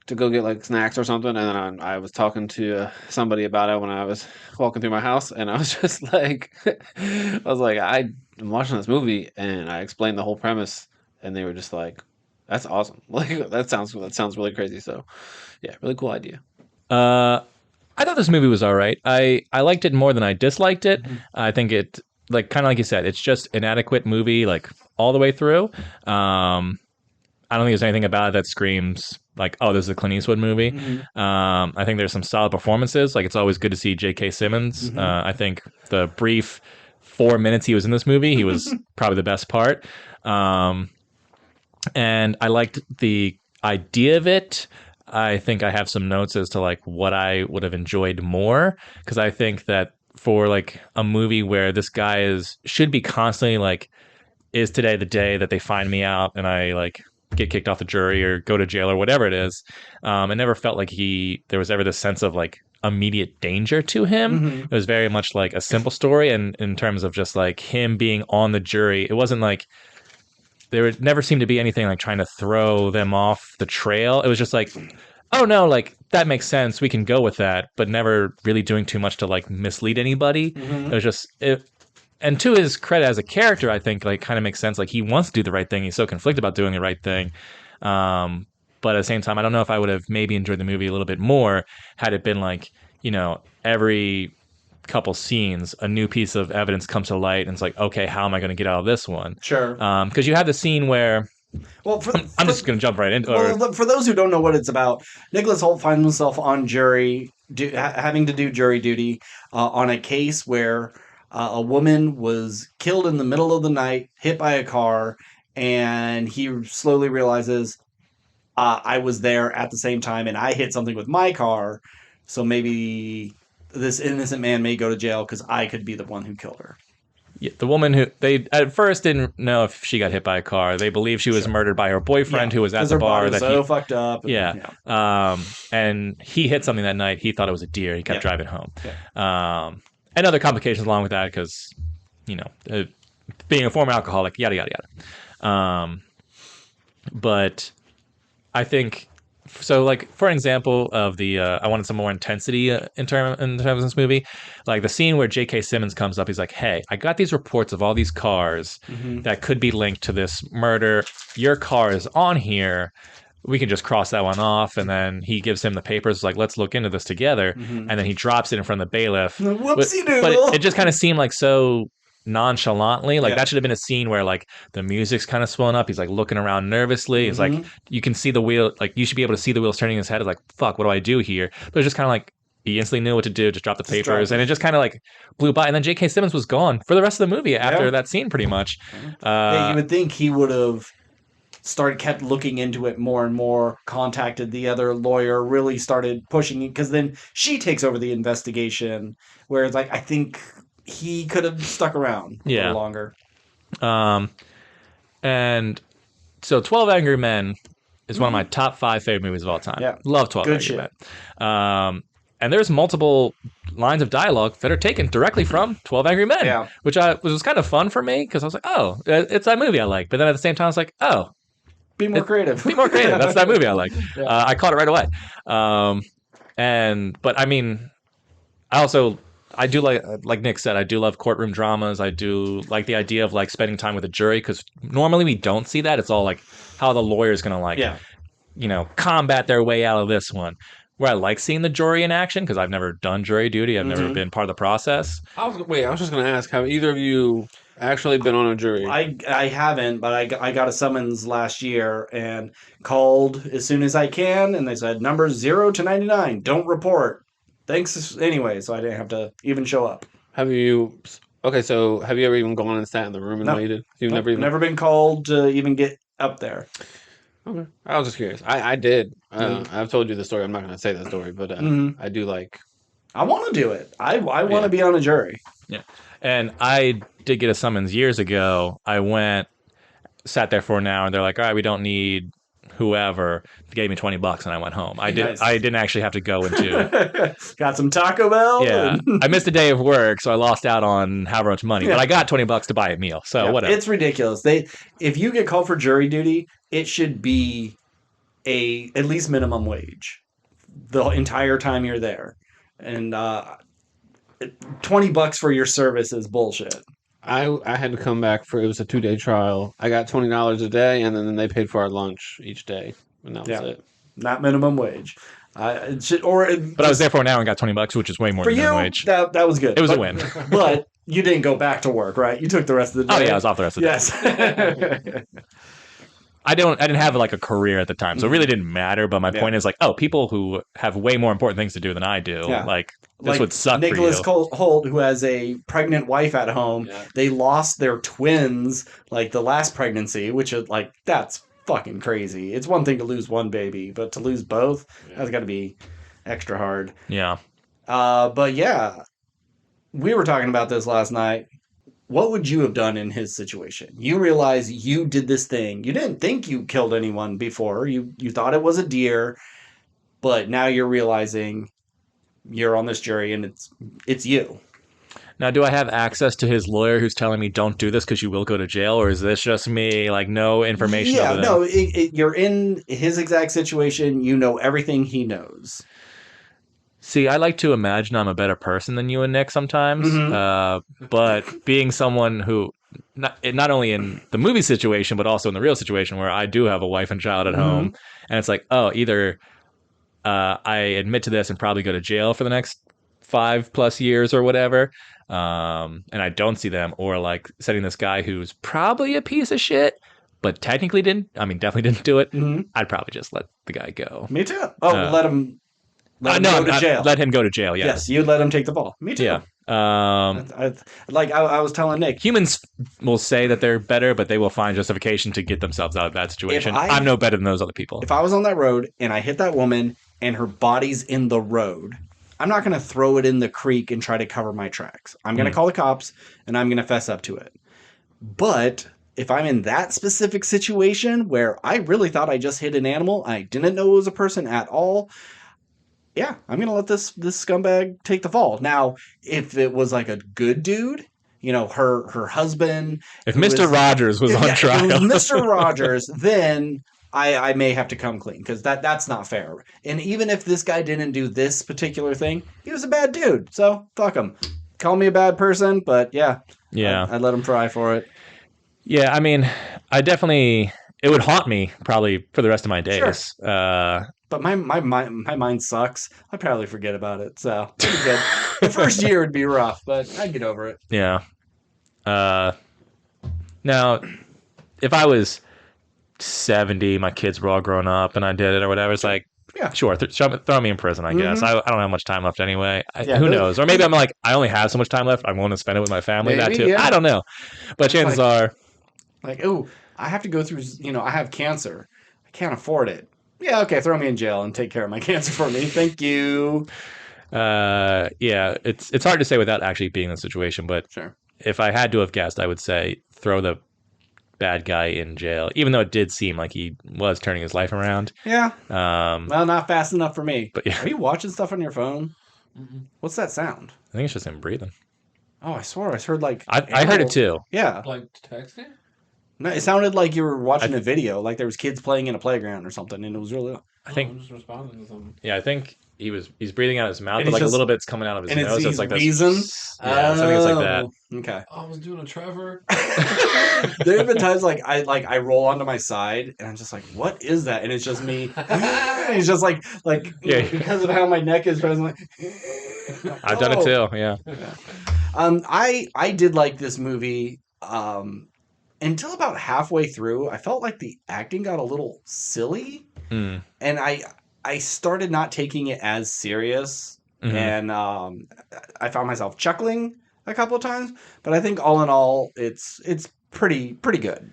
to go get like snacks or something, and then I was talking to somebody about it when I was walking through my house, and I was just like, I'm watching this movie, and I explained the whole premise, and they were just like, that's awesome. Like that sounds really crazy. So yeah, really cool idea. I thought this movie was all right. I liked it more than I disliked it. Mm-hmm. I think it, like kind of like you said, it's just an adequate movie, like all the way through. I don't think there's anything about it that screams like, oh, this is a Clint Eastwood movie. Mm-hmm. I think there's some solid performances. Like it's always good to see J.K. Simmons. Mm-hmm. I think the brief 4 minutes he was in this movie, he was probably the best part. And I liked the idea of it. I think I have some notes as to like what I would have enjoyed more, because I think that for like a movie where this guy should be constantly like, is today the day that they find me out and I like get kicked off the jury or go to jail or whatever it is. It never felt like there was ever this sense of like immediate danger to him. Mm-hmm. It was very much like a simple story, and in terms of just like him being on the jury, it wasn't like never seemed to be anything like trying to throw them off the trail. It was just like, oh no, like that makes sense. We can go with that, but never really doing too much to like mislead anybody. It was just and to his credit as a character, I think like kind of makes sense. Like he wants to do the right thing. He's so conflicted about doing the right thing. But at the same time, I don't know if I would have maybe enjoyed the movie a little bit more had it been like, every couple scenes, a new piece of evidence comes to light, and it's like, okay, how am I going to get out of this one? Sure. Because you have the scene where. Well, I'm just going to jump right into it. Well, for those who don't know what it's about, Nicholas Hoult finds himself on jury, having to do jury duty on a case where a woman was killed in the middle of the night, hit by a car, and he slowly realizes, I was there at the same time, and I hit something with my car, so maybe this innocent man may go to jail because I could be the one who killed her. Yeah, the woman who they at first didn't know if she got hit by a car. They believe she was murdered by her boyfriend who was at the bar. That so fucked up. And he hit something that night. He thought it was a deer. He kept driving home. And other complications along with that because, being a former alcoholic, yada yada yada. But I think. So, like, for an example of the, I wanted some more intensity in terms of this movie, like the scene where J.K. Simmons comes up, he's like, hey, I got these reports of all these cars that could be linked to this murder. Your car is on here. We can just cross that one off. And then he gives him the papers, like, let's look into this together. And then he drops it in front of the bailiff. Whoopsie doodle. But it just kind of seemed like so nonchalantly, like that should have been a scene where like the music's kind of swelling up, he's like looking around nervously, it's like you can see the wheel, like you should be able to see the wheels turning in his head. It's like, fuck, what do I do here? But it's just kind of like he instantly knew what to do, just drop the papers, and it just kind of like blew by. And then J.K. Simmons was gone for the rest of the movie after that scene, pretty much. You would think he would have kept looking into it more and more, contacted the other lawyer, really started pushing it, because then she takes over the investigation, where it's like, I think he could have stuck around a little longer. And so 12 Angry Men is one of my top 5 favorite movies of all time. Yeah. Love 12 Angry Men. And there's multiple lines of dialogue that are taken directly from 12 Angry Men, which was kind of fun for me because I was like, oh, it's that movie I like. But then at the same time, I was like, oh, be more creative. Be more creative. That's that movie I like. I caught it right away. But I mean, I do like Nick said, I do love courtroom dramas. I do like the idea of like spending time with a jury because normally we don't see that. It's all like how the lawyer's going to combat their way out of this one. Where I like seeing the jury in action because I've never done jury duty. I've never been part of the process. I was just going to ask, have either of you actually been on a jury? I haven't, but I got a summons last year and called as soon as I can, and they said numbers 0 to 99, don't report. Thanks anyway, so I didn't have to even show up. Have you ever even gone and sat in the room and waited? You've never been called to even get up there. Okay. I was just curious. I did. I've told you the story. I'm not going to say that story, but I do like... I want to do it. I want to be on a jury. Yeah. And I did get a summons years ago. I went, sat there for an hour, and they're like, all right, we don't need whoever. They gave me $20 and I went home. I didn't actually have to go into... Got some Taco Bell? Yeah. I missed a day of work, so I lost out on however much money. But I got $20 to buy a meal, so whatever. It's ridiculous. If you get called for jury duty, it should be at least minimum wage the entire time you're there. And $20 for your service is bullshit. I had to come back it was a 2-day trial. I got $20 a day, and then they paid for our lunch each day, and that was it. Not minimum wage. But I was there for an hour and got $20, which is way more than minimum wage. That was good. It was a win. But you didn't go back to work, right? You took the rest of the day. Oh yeah, I was off the rest of the day. I didn't have like a career at the time, so it really didn't matter. But my point is, like, people who have way more important things to do than I do, like this would suck Nicholas for you. Hoult, who has a pregnant wife at home, they lost their twins like the last pregnancy, which is like, that's fucking crazy. It's one thing to lose one baby, but to lose both, that's got to be extra hard. Yeah. But yeah, we were talking about this last night. What would you have done in his situation? You realize you did this thing. You didn't think you killed anyone before. You thought it was a deer, but now you're realizing you're on this jury and it's you. Now, do I have access to his lawyer who's telling me don't do this because you will go to jail, or is this just me, like, no information? Yeah, no, you're in his exact situation. You know everything he knows. See, I like to imagine I'm a better person than you and Nick sometimes, but being someone who, not only in the movie situation, but also in the real situation where I do have a wife and child at home, and it's like, oh, either I admit to this and probably go to jail for the next 5+ years or whatever, and I don't see them, or like setting this guy who's probably a piece of shit, but technically definitely didn't do it. I'd probably just let the guy go. Me too. Oh, let him go to jail. Let him go to jail. Yes, you'd let him take the fall. Me too. Yeah. I was telling Nick, humans will say that they're better, but they will find justification to get themselves out of that situation. I'm no better than those other people. If I was on that road and I hit that woman and her body's in the road, I'm not going to throw it in the creek and try to cover my tracks. I'm going to call the cops and I'm going to fess up to it. But if I'm in that specific situation where I really thought I just hit an animal, I didn't know it was a person at all, yeah, I'm going to let this scumbag take the fall. Now, if it was like a good dude, her husband... If Mr. Rogers was on trial. If it was Mr. Rogers, then I may have to come clean, because that's not fair. And even if this guy didn't do this particular thing, he was a bad dude. So, fuck him. Call me a bad person, but yeah. I'd let him try for it. Yeah, I mean, it would haunt me probably for the rest of my days. Sure. But my mind sucks. I'd probably forget about it. So pretty good. The first year would be rough, but I'd get over it. Yeah. Now, if I was 70, my kids were all grown up, and I did it or whatever, it's like, yeah, sure, throw me in prison, I guess. I don't have much time left anyway. Who knows? Or maybe I'm like, I only have so much time left. I'm willing to spend it with my family. Maybe, that too. Yeah. I don't know. But chances are... Like, oh, I have to go through, I have cancer. I can't afford it. Yeah, okay, throw me in jail and take care of my cancer for me. Thank you. Yeah, it's hard to say without actually being in the situation, but sure. If I had to have guessed, I would say throw the bad guy in jail, even though it did seem like he was turning his life around. Yeah. Well, not fast enough for me. But yeah. Are you watching stuff on your phone? What's that sound? I think it's just him breathing. Oh, I swore I heard like... I heard it too. Yeah. Like texting? No, it sounded like you were watching a video, like there was kids playing in a playground or something, and it was really... I think... I'm just responding to something. Yeah, I think he's breathing out his mouth, but like a little bit's coming out of his nose. So it's like reason? Yeah, something like that. Okay. I was doing a Trevor. There have been times like I roll onto my side and I'm just like, what is that? And it's just me. It's just like because of how my neck is presently. I've done it too. Yeah. I did like this movie. Until about halfway through, I felt like the acting got a little silly, and I started not taking it as serious, and I found myself chuckling a couple of times. But I think all in all, it's pretty good.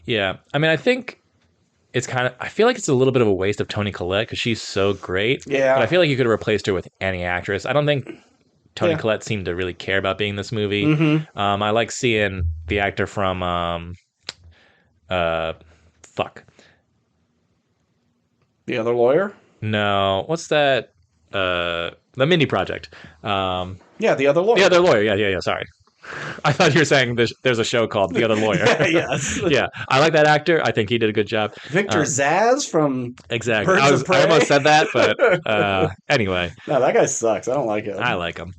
Yeah, I mean, I think it's I feel like it's a little bit of a waste of Toni Collette because she's so great. Yeah, but I feel like you could have replaced her with any actress. I don't think Toni Collette seemed to really care about being in this movie. I like seeing the actor from The Other Lawyer? No, what's that? The Mindy Project. Yeah, The Other Lawyer. The Other Lawyer. Yeah. Sorry. I thought you were saying there's a show called The Other Lawyer. Yes. Yeah, I like that actor. I think he did a good job. Victor Zsasz from exactly. I almost said that, but anyway. No, that guy sucks. I don't like him. I like him.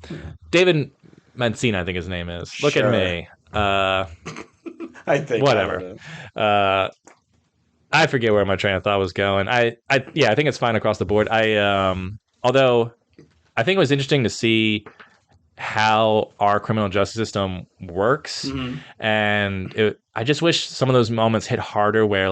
David Mancini, I think his name is. Look at me. I think whatever. I forget where my train of thought was going. I think it's fine across the board. Although I think it was interesting to see how our criminal justice system works, and I just wish some of those moments hit harder. Where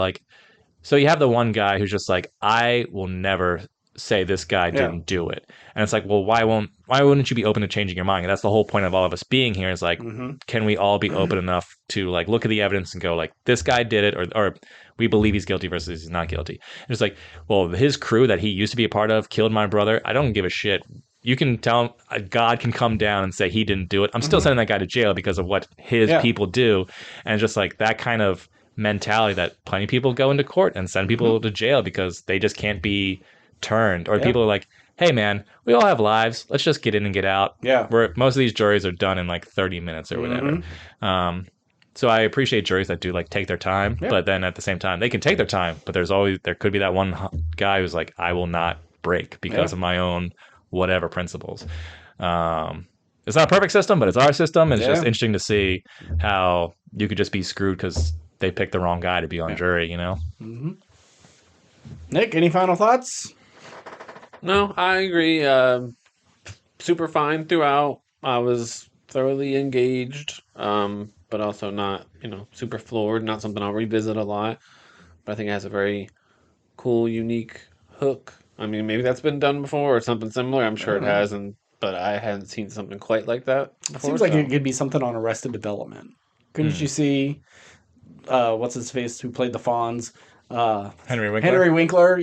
so you have the one guy who's just like, I will never say this guy didn't do it, and it's like, well, why wouldn't you be open to changing your mind? And that's the whole point of all of us being here. Is like, can we all be open enough to look at the evidence and go this guy did it, or we believe he's guilty versus he's not guilty. And it's like, well, his crew that he used to be a part of killed my brother. I don't give a shit. You can tell him, God can come down and say he didn't do it. I'm still sending that guy to jail because of what his people do. And just that kind of mentality that plenty of people go into court and send people to jail because they just can't be turned. Or people are like, hey man, we all have lives. Let's just get in and get out. Yeah. Where most of these juries are done in like 30 minutes or whatever. So I appreciate juries that do like take their time, but then at the same time they can take their time, but there could be that one guy who's like, I will not break because of my own whatever principles. It's not a perfect system, but it's our system, and it's just interesting to see how you could just be screwed because they picked the wrong guy to be on jury, you know? Nick, any final thoughts? No, I agree. Super fine throughout. I was thoroughly engaged, but also not, super floored. Not something I'll revisit a lot. But I think it has a very cool, unique hook. I mean, maybe that's been done before or something similar. I'm sure it has, but I hadn't seen something quite like that before. It seems like it could be something on Arrested Development. Couldn't you see, what's his face, who played the Fonz? Henry Winkler. Henry Winkler,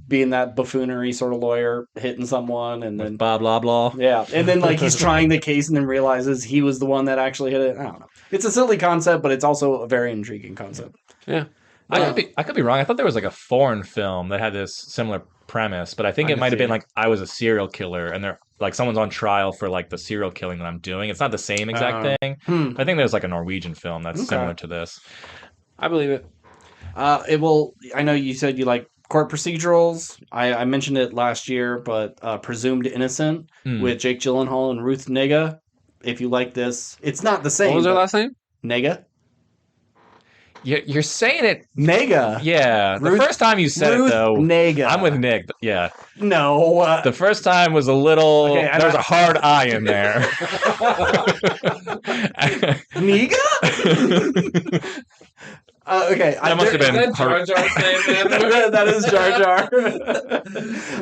being that buffoonery sort of lawyer, hitting someone, and then blah blah blah. Yeah, and then like he's trying the case, and then realizes he was the one that actually hit it. I don't know. It's a silly concept, but it's also a very intriguing concept. Yeah, I could be wrong. I thought there was like a foreign film that had this similar premise, but I think it might have been like I was a serial killer, and they're like someone's on trial for like the serial killing that I'm doing. It's not the same exact thing. I think there's like a Norwegian film that's similar to this. I believe it. I know you said you like court procedurals. I mentioned it last year, but Presumed Innocent with Jake Gyllenhaal and Ruth Negga. If you like this, it's not the same. What was her last name? Negga. You're saying it. Negga. Yeah. The first time you said it, though. Negga. I'm with Nick. Yeah. No. The first time was a little. Okay, there was a hard I in there. Negga? Okay. That must have been Jar Jar's name, man. That is Jar Jar.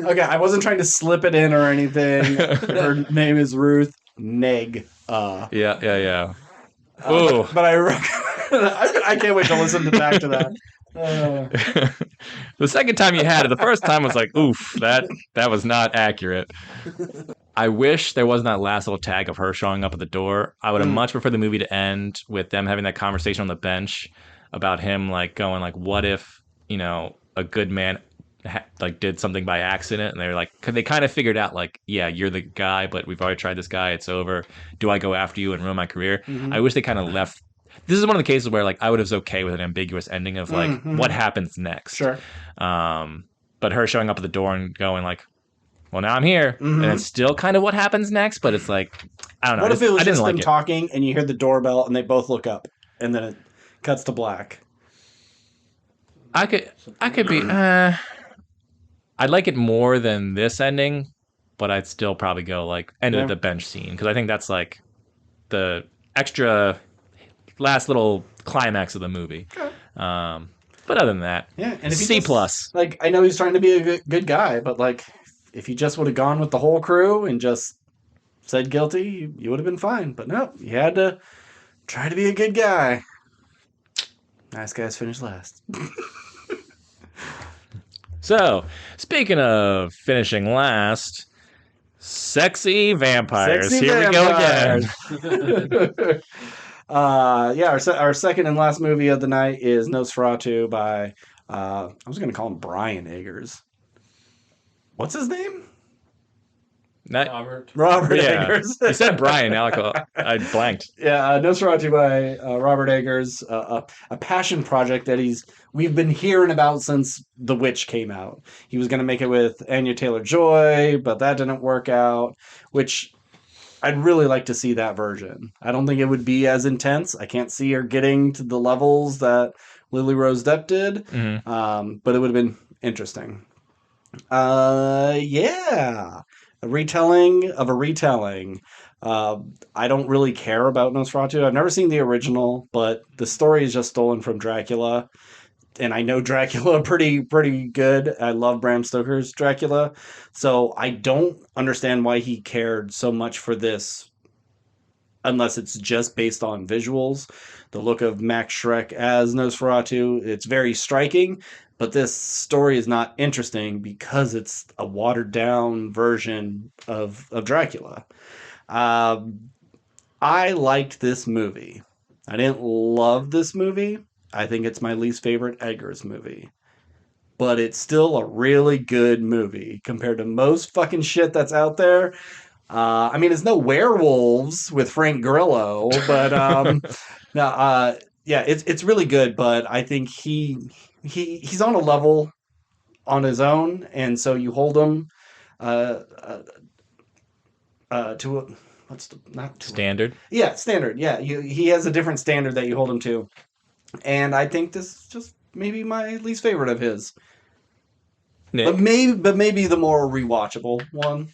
Okay, I wasn't trying to slip it in or anything. Her name is Ruth Negga. Yeah. Ooh. But I can't wait to listen back to that. The second time you had it, the first time was like, oof, that was not accurate. I wish there wasn't that last little tag of her showing up at the door. I would have much preferred the movie to end with them having that conversation on the bench about him like going like, what if, a good man like did something by accident, and they were like, cause they kind of figured out like, yeah, you're the guy, but we've already tried this guy, it's over. Do I go after you and ruin my career? I wish they kind of left. This is one of the cases where like I would have was okay with an ambiguous ending of like what happens next. Sure. But her showing up at the door and going like, well, now I'm here, and it's still kind of what happens next, but it's like, I don't know. What if it was just them talking and you hear the doorbell and they both look up and then it cuts to black? I could be. I'd like it more than this ending, but I'd still probably go like end of the bench scene, because I think that's like the extra last little climax of the movie. Okay. But other than that, and if C+. Like, I know he's trying to be a good guy, but like if he just would have gone with the whole crew and just said guilty, you would have been fine. But no, you had to try to be a good guy. Nice guys finish last. So, speaking of finishing last, sexy vampires. Here we go again. Our second and last movie of the night is Nosferatu by, I was going to call him Brian Eggers. What's his name? Robert Eggers. You said Brian. Now I blanked. Yeah, Nosferatu by Robert Eggers, a passion project that we've been hearing about since The Witch came out. He was going to make it with Anya Taylor-Joy, but that didn't work out, which I'd really like to see that version. I don't think it would be as intense. I can't see her getting to the levels that Lily Rose Depp did, but it would have been interesting. A retelling of a retelling. I don't really care about Nosferatu. I've never seen the original, but the story is just stolen from Dracula. And I know Dracula pretty good. I love Bram Stoker's Dracula. So I don't understand why he cared so much for this, unless it's just based on visuals. The look of Max Schreck as Nosferatu, it's very striking. But this story is not interesting because it's a watered-down version of Dracula. I liked this movie. I didn't love this movie. I think it's my least favorite Eggers movie. but it's still a really good movie compared to most fucking shit that's out there. I mean, it's no werewolves with Frank Grillo, but no, yeah, it's really good. But I think he's on a level on his own, and so you hold him uh, to a, what's the not to standard? Yeah, standard. Yeah, he has a different standard that you hold him to, and I think this is just maybe my least favorite of his. Nick? But maybe the more rewatchable one.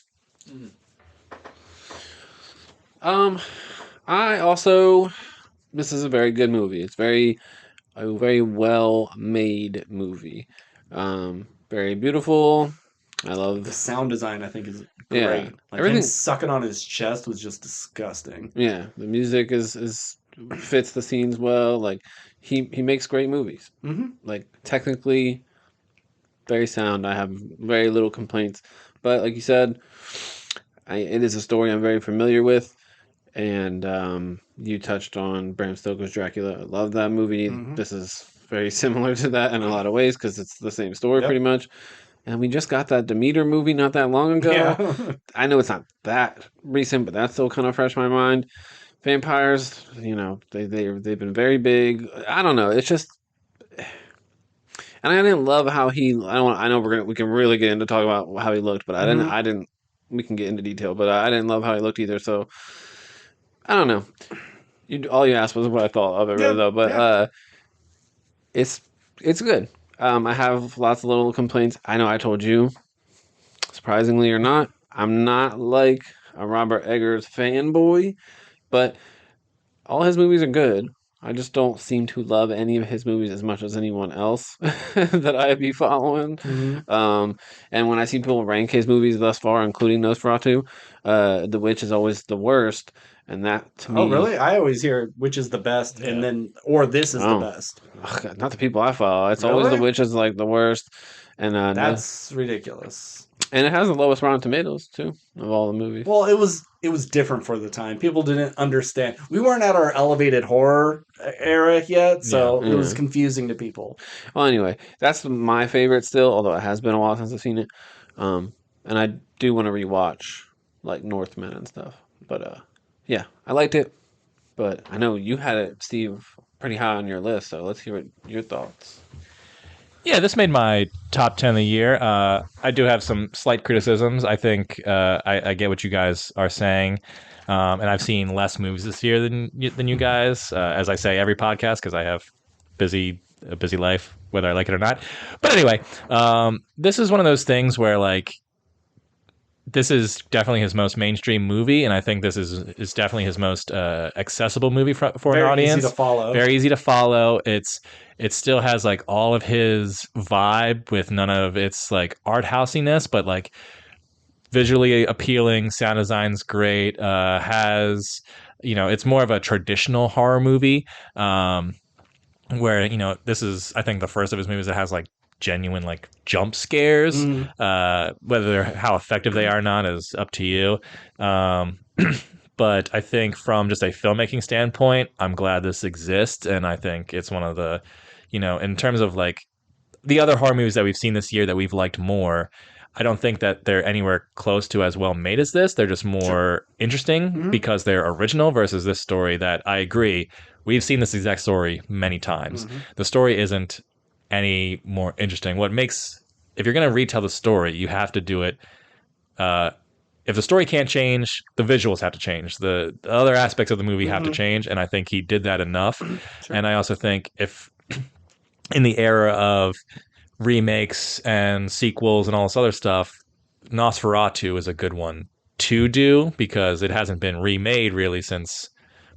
I also, this is a very good movie. It's a very well made movie. Very beautiful. I love the sound design. I think is great. Yeah, like everything him sucking on his chest was just disgusting. Yeah, the music is fits the scenes well. Like he makes great movies. Mm-hmm. Like technically, very sound. I have very little complaints. But like you said, it is a story I'm very familiar with. And you touched on Bram Stoker's Dracula. I love that movie. Mm-hmm. This is very similar to that in a lot of ways because it's the same story pretty much. And we just got that Demeter movie not that long ago. Yeah. I know it's not that recent, but that's still kind of fresh in my mind. Vampires, you know, they've been very big. I don't know. It's just, and I didn't love how he. I know we can really get into talk about how he looked, but I didn't. We can get into detail, but I didn't love how he looked either. So I don't know. All you asked was what I thought of it, really, though. But it's good. I have lots of little complaints. I know I told you, surprisingly or not, I'm not like a Robert Eggers fanboy, but all his movies are good. I just don't seem to love any of his movies as much as anyone else that I be following. Mm-hmm. And when I see people rank his movies thus far, including Nosferatu, The Witch is always the worst. And that, to me... Oh, really? I always hear which is the best, and then, or this is the best. Ugh, not the people I follow. It's always The Witch is like the worst. And that's ridiculous. And it has the lowest Rotten Tomatoes, too, of all the movies. Well, it was different for the time. People didn't understand. We weren't at our elevated horror era yet, so it was confusing to people. Well, anyway, that's my favorite still, although it has been a while since I've seen it. And I do want to rewatch, like, Northman and stuff. But, yeah, I liked it. But I know you had it, Steve, pretty high on your list, so let's hear your thoughts. Yeah, this made my top 10 of the year. I do have some slight criticisms. I think I get what you guys are saying. And I've seen less movies this year than you guys, as I say every podcast, because I have a busy life, whether I like it or not. But anyway, this is one of those things where, like, this is definitely his most mainstream movie, and I think this is definitely his most accessible movie for an audience. Very easy to follow. Very easy to follow. It still has, like, all of his vibe with none of its, like, art housiness, but, like, visually appealing. Sound design's great. Has, you know, it's more of a traditional horror movie, where, you know, this is, I think, the first of his movies that has, like, genuine, like, jump scares. Whether how effective they are or not is up to you. But I think from just a filmmaking standpoint, I'm glad this exists, and I think it's one of the, you know, in terms of, like, the other horror movies that we've seen this year that we've liked more, I don't think that they're anywhere close to as well made as this. They're just more interesting because they're original versus this story that, I agree, we've seen this exact story many times. The story isn't any more interesting. If you're going to retell the story, you have to do it. If the story can't change, the visuals have to change. The other aspects of the movie have to change, and I think he did that enough. And I also think if in the era of remakes and sequels and all this other stuff, Nosferatu is a good one to do because it hasn't been remade really since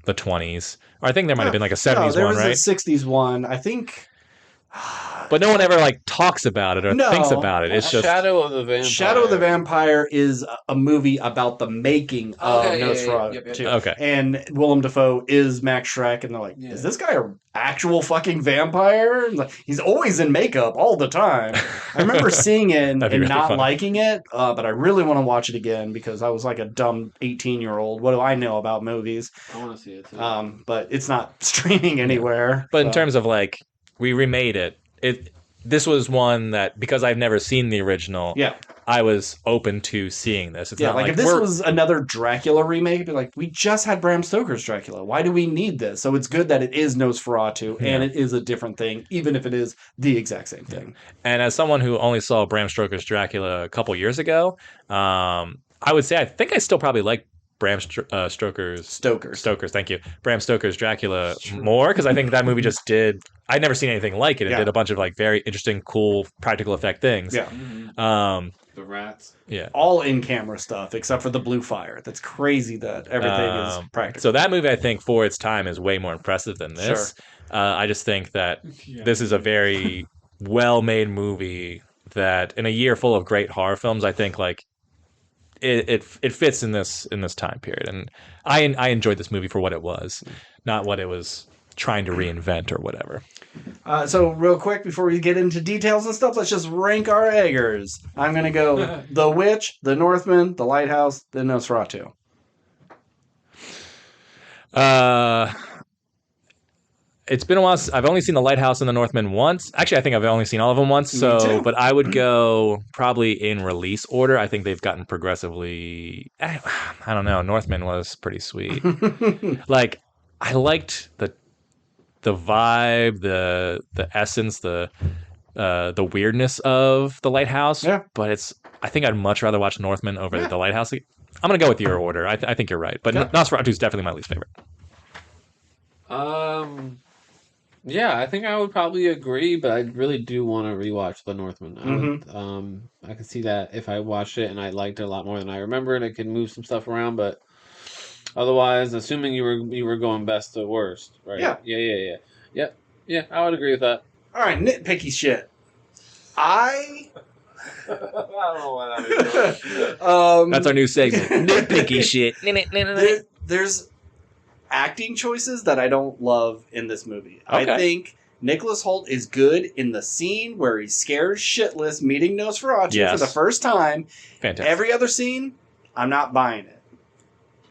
the 20s. Or I think there might have been like a 70s one, right? There was a 60s one. I think... But no one ever, like, talks about it or thinks about it. It's just Shadow of the Vampire. Shadow of the Vampire is a movie about the making of Nosferatu. Okay. And Willem Dafoe is Max Schreck, and they're like, is this guy an actual fucking vampire? And like, he's always in makeup all the time. I remember seeing it and really not liking it, but I really want to watch it again because I was like a dumb 18-year-old. What do I know about movies? I want to see it too. But it's not streaming anywhere. But in terms of, like, we remade it. this was one that, because I've never seen the original, I was open to seeing this. It's not like if this was another Dracula remake, it'd be like, we just had Bram Stoker's Dracula. Why do we need this? So it's good that it is Nosferatu and it is a different thing, even if it is the exact same thing. And as someone who only saw Bram Stoker's Dracula a couple years ago, I would say I think I still probably like Bram Stoker's thank you, Bram Stoker's Dracula more, because I think that movie just did. I'd never seen anything like it. It did a bunch of like very interesting, cool practical effect things. Yeah, the rats. Yeah, all in camera stuff except for the blue fire. That's crazy that everything is practical. So that movie, I think, for its time, is way more impressive than this. I just think that this is a very well-made movie that, in a year full of great horror films, I think like. It fits in this time period, and I enjoyed this movie for what it was, not what it was trying to reinvent or whatever. So real quick before we get into details and stuff, let's just rank our eggers. I'm gonna go The Witch, The Northman, The Lighthouse, then Nosferatu. It's been a while. I've only seen The Lighthouse and The Northman once. Actually, I think I've only seen all of them once. So, but I would go probably in release order. I think they've gotten progressively. I don't know. Northman was pretty sweet. Like, I liked the vibe, the essence, the weirdness of The Lighthouse. Yeah. But I think I'd much rather watch Northman over The Lighthouse. I'm gonna go with your order. I think you're right. But Nosferatu is definitely my least favorite. Yeah, I think I would probably agree, but I really do want to rewatch The Northman. I could see that if I watched it and I liked it a lot more than I remember, and I could move some stuff around. But otherwise, assuming you were going best to worst, right? Yeah. I would agree with that. All right, nitpicky shit. I don't know what that is. That's our new segment. Nitpicky shit. There's acting choices that I don't love in this movie. Okay. I think Nicholas Hoult is good in the scene where he's scared shitless meeting Nosferatu for the first time. Fantastic. Every other scene, I'm not buying it.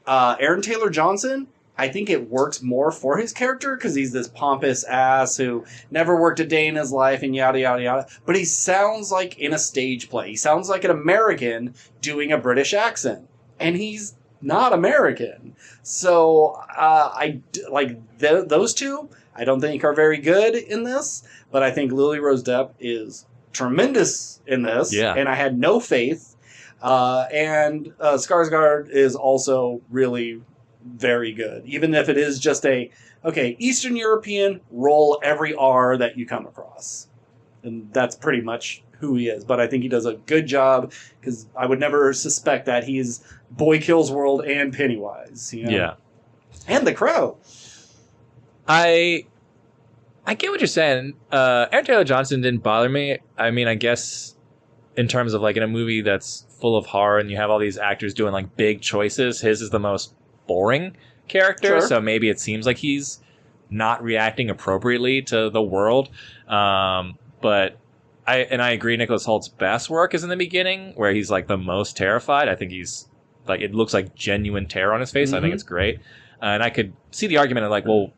Aaron Taylor Johnson, I think it works more for his character because he's this pompous ass who never worked a day in his life and yada, yada, yada. But he sounds like in a stage play. He sounds like an American doing a British accent. And he's not American. So those two I don't think are very good in this, but I think Lily Rose Depp is tremendous in this, and I had no faith. And Skarsgård is also really very good, even if it is just Eastern European, roll every R that you come across. And that's pretty much who he is. But I think he does a good job, because I would never suspect that he's Boy Kills World and Pennywise. You know? Yeah. And The Crow. I get what you're saying. Aaron Taylor Johnson didn't bother me. I mean, I guess in terms of like in a movie that's full of horror and you have all these actors doing like big choices, his is the most boring character. Sure. So maybe it seems like he's not reacting appropriately to the world. But I agree, Nicholas Holt's best work is in the beginning, where he's like the most terrified. I think he's like, it looks like genuine terror on his face. Mm-hmm. I think it's great. And I could see the argument of like, well,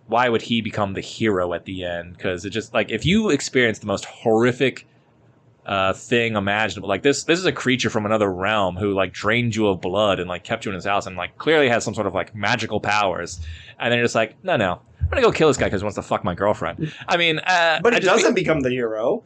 why would he become the hero at the end? Because it just like, if you experience the most horrific thing imaginable, like this is a creature from another realm who like drained you of blood and like kept you in his house and like clearly has some sort of like magical powers, and then you're just like, no, I'm gonna go kill this guy because he wants to fuck my girlfriend. I mean, but he doesn't become the hero.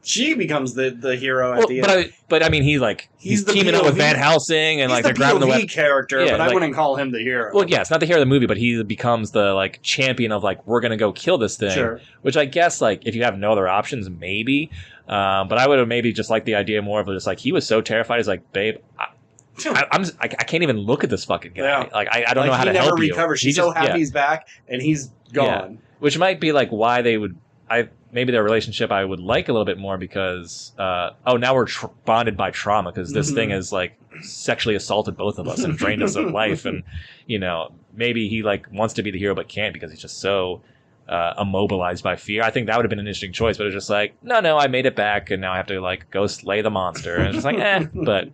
She becomes the hero at the end. But I mean, he's teaming up with Van Helsing, and like they're grabbing the weapon. Character, but I wouldn't call him the hero. Well, yeah, it's not the hero of the movie, but he becomes the like champion of like, we're gonna go kill this thing. Sure. Which I guess like if you have no other options, maybe. But I would have maybe just liked the idea more of just like, he was so terrified. He's like, babe, I can't even look at this fucking guy. Yeah. Like I don't know how to help you. He never recovers. She's so happy he's back, and he's gone. Yeah. Which might be like why they would. Maybe their relationship I would like a little bit more, because now we're bonded by trauma, because this thing has like sexually assaulted both of us and drained us of life, and maybe he like wants to be the hero but can't because he's just so immobilized by fear. I think that would have been an interesting choice, but it's just like, no, I made it back and now I have to like go slay the monster, and it's just like but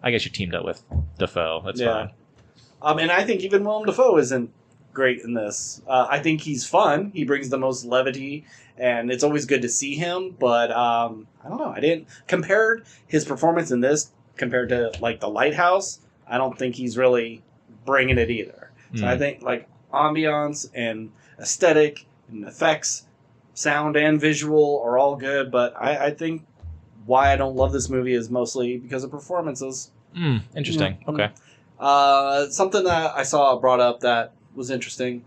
I guess you teamed up with Dafoe. That's fine. And I think even Willem Dafoe isn't great in this. I think he's fun. He brings the most levity, and it's always good to see him. But I don't know. I didn't compare his performance in this compared to like The Lighthouse. I don't think he's really bringing it either. So I think like ambiance and aesthetic and effects, sound and visual are all good. But I think why I don't love this movie is mostly because of performances. Interesting. Okay. Something that I saw brought up that was interesting.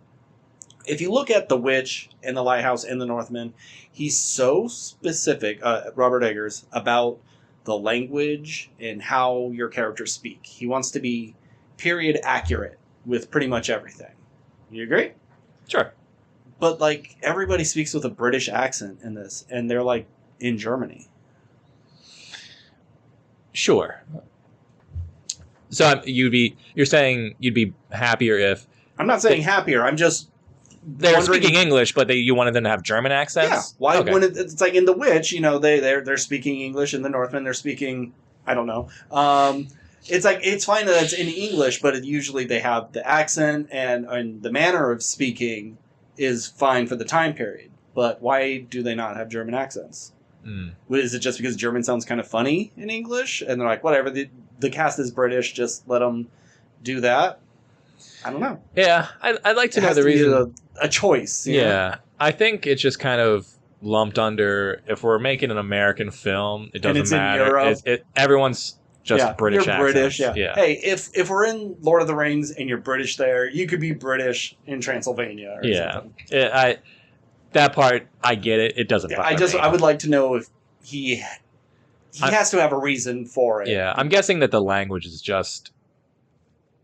If you look at The Witch and The Lighthouse and The Northman, he's so specific, Robert Eggers, about the language and how your characters speak. He wants to be period accurate with pretty much everything. You agree? Sure. But like everybody speaks with a British accent in this, and they're like in Germany. Sure. So you're saying you'd be happier if... I'm not saying happier. I'm just... They're speaking English, but you wanted them to have German accents? Yeah. Why? Okay. When it's like in The Witch, they're speaking English. In The Northman, they're speaking... I don't know. It's like, it's fine that it's in English, but usually they have the accent and the manner of speaking is fine for the time period. But why do they not have German accents? Is it just because German sounds kind of funny in English? And they're like, whatever, the cast is British, just let them do that? I don't know. Yeah, I'd like to know the reason. A choice. Yeah. I think it's just kind of lumped under, if we're making an American film, it doesn't matter. In Europe. Everyone's just British accents. British, yeah. Hey, if we're in Lord of the Rings and you're British there, you could be British in Transylvania or something. That part, I get it. It doesn't bother me. I would like to know if he has to have a reason for it. Yeah, I'm guessing that the language is just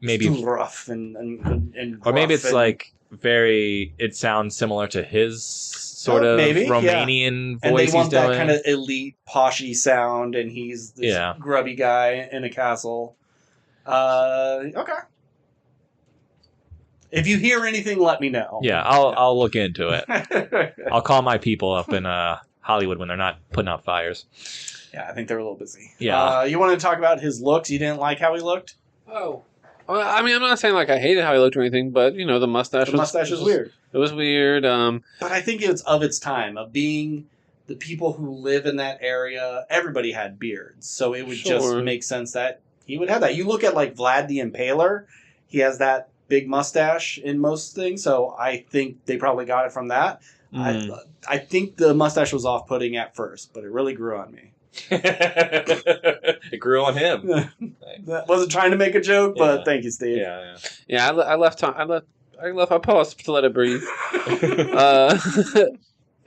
maybe too rough and or maybe it's like it sounds similar to his sort of maybe, Romanian voice and they want he's doing. That kind of elite poshy sound, and he's this grubby guy in a castle. Okay. If you hear anything, let me know. Yeah, I'll look into it. I'll call my people up in Hollywood when they're not putting out fires. Yeah, I think they're a little busy. Yeah. You want to talk about his looks? You didn't like how he looked? Oh. Well, I mean, I'm not saying like I hated how he looked or anything, but the mustache. The mustache was weird. It was weird. But I think it's of its time, of being the people who live in that area. Everybody had beards, so it would just make sense that he would have that. You look at like Vlad the Impaler; he has that big mustache in most things, so I think they probably got it from that. I think the mustache was off-putting at first, but it really grew on me. It grew on him. That wasn't trying to make a joke, but thank you, Steve. Yeah. I left my pause to let it breathe.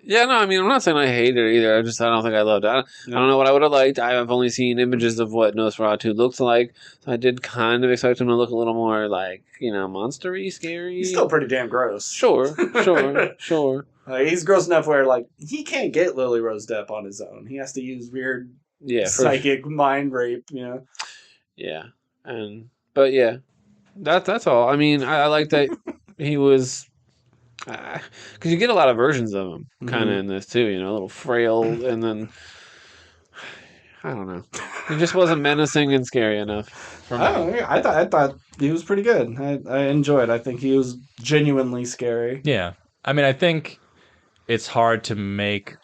Yeah, no, I mean, I'm not saying I hate it either. I don't think I loved it. I don't know what I would have liked. I've only seen images of what Nosferatu looks like, so I did kind of expect him to look a little more like, monster-y, scary. He's still pretty damn gross. Sure. He's gross enough where, like, he can't get Lily Rose Depp on his own. He has to use weird psychic mind rape, Yeah. But yeah, that's all. I mean, I like that he was... Because you get a lot of versions of him kind of in this too, a little frail, and then I don't know, he just wasn't menacing and scary enough for me. I thought he was pretty good. I enjoyed. I think he was genuinely scary. Yeah, I mean, I think it's hard to make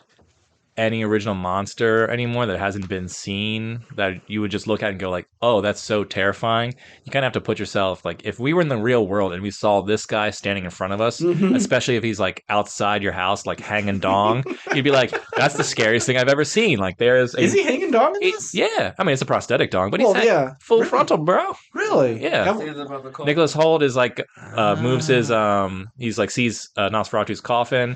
any original monster anymore that hasn't been seen that you would just look at and go like, oh, that's so terrifying. You kind of have to put yourself like, if we were in the real world and we saw this guy standing in front of us, especially if he's like outside your house like hanging dong, you'd be like, that's the scariest thing I've ever seen. Like is he hanging dong in this? Yeah, I mean, it's a prosthetic dong, but he's full really? Frontal, bro. Really? Yeah. Nicholas Hoult is like moves his he's like sees Nosferatu's coffin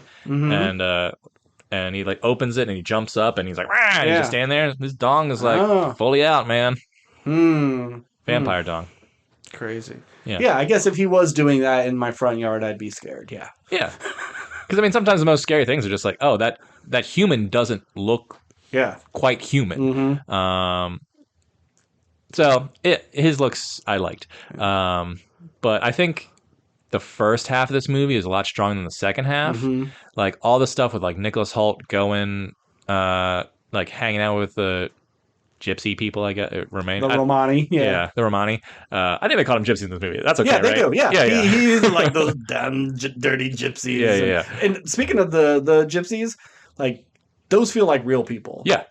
and he like opens it and he jumps up and he's like, rah, and he's just standing there. His dong is like fully out, man. Vampire dong. Crazy. Yeah, I guess if he was doing that in my front yard, I'd be scared. Yeah. Yeah. Because I mean, sometimes the most scary things are just like, oh, that human doesn't look quite human. So his looks I liked. But I think the first half of this movie is a lot stronger than the second half. Like all the stuff with like Nicholas Hoult going, like hanging out with the gypsy people, I guess. Romani, yeah, the Romani. I think they called them gypsies in this movie. That's okay, yeah, they right? do. Yeah, yeah. He's like those damn dirty gypsies. Yeah. And speaking of the gypsies, like those feel like real people. Yeah,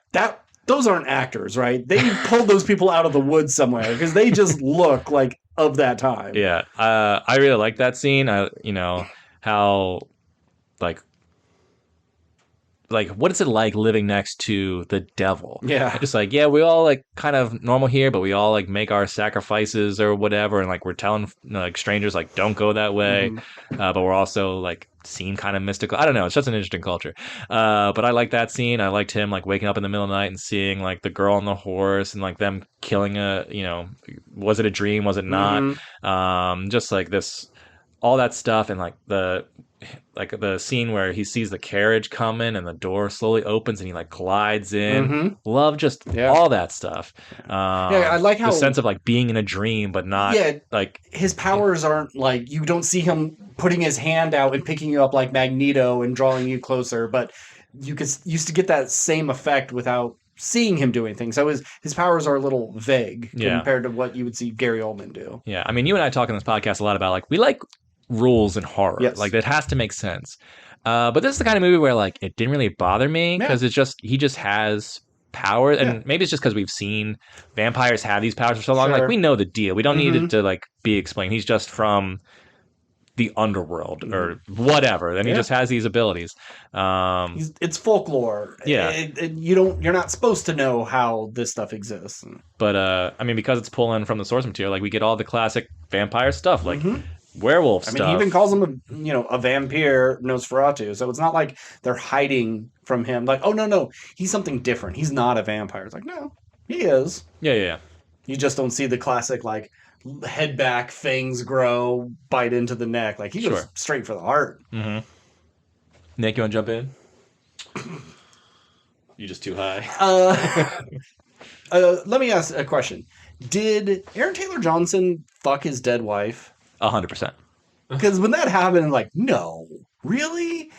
those aren't actors, right? They pulled those people out of the woods somewhere because they just look like of that time. Yeah, I really like that scene. How like what is it like living next to the devil? Yeah. Just like, yeah, we all like kind of normal here, but we all like make our sacrifices or whatever, and like we're telling like strangers like don't go that way, but we're also like seen kind of mystical. I don't know, it's just an interesting culture. But I like that scene. I liked him like waking up in the middle of the night and seeing like the girl on the horse and like them killing was it a dream, was it not? Just like this, all that stuff, and like the scene where he sees the carriage coming and the door slowly opens and he like glides in. Love just all that stuff. I like how the sense of like being in a dream, but not like his powers aren't like you don't see him putting his hand out and picking you up like Magneto and drawing you closer, but you used to get that same effect without seeing him do anything. So his powers are a little vague compared to what you would see Gary Oldman do. Yeah, I mean, you and I talk on this podcast a lot about like we like rules in horror. Yes. Like that has to make sense. But this is the kind of movie where like it didn't really bother me because he just has power, and maybe it's just because we've seen vampires have these powers for so long. Like we know the deal. We don't need it to like be explained. He's just from the underworld or whatever. Then he just has these abilities. It's folklore. Yeah, you're not supposed to know how this stuff exists. But I mean, because it's pulling from the source material, like we get all the classic vampire stuff, like werewolf stuff. I mean, he even calls him a vampire Nosferatu. So it's not like they're hiding from him. Like, oh no, he's something different. He's not a vampire. It's like, no, he is. Yeah. You just don't see the classic like head back, fangs grow, bite into the neck. Like he goes straight for the heart. Nick, you want to jump in? You just too high. Let me ask a question. Did Aaron Taylor Johnson fuck his dead wife? 100%. Because when that happened, like, no, really?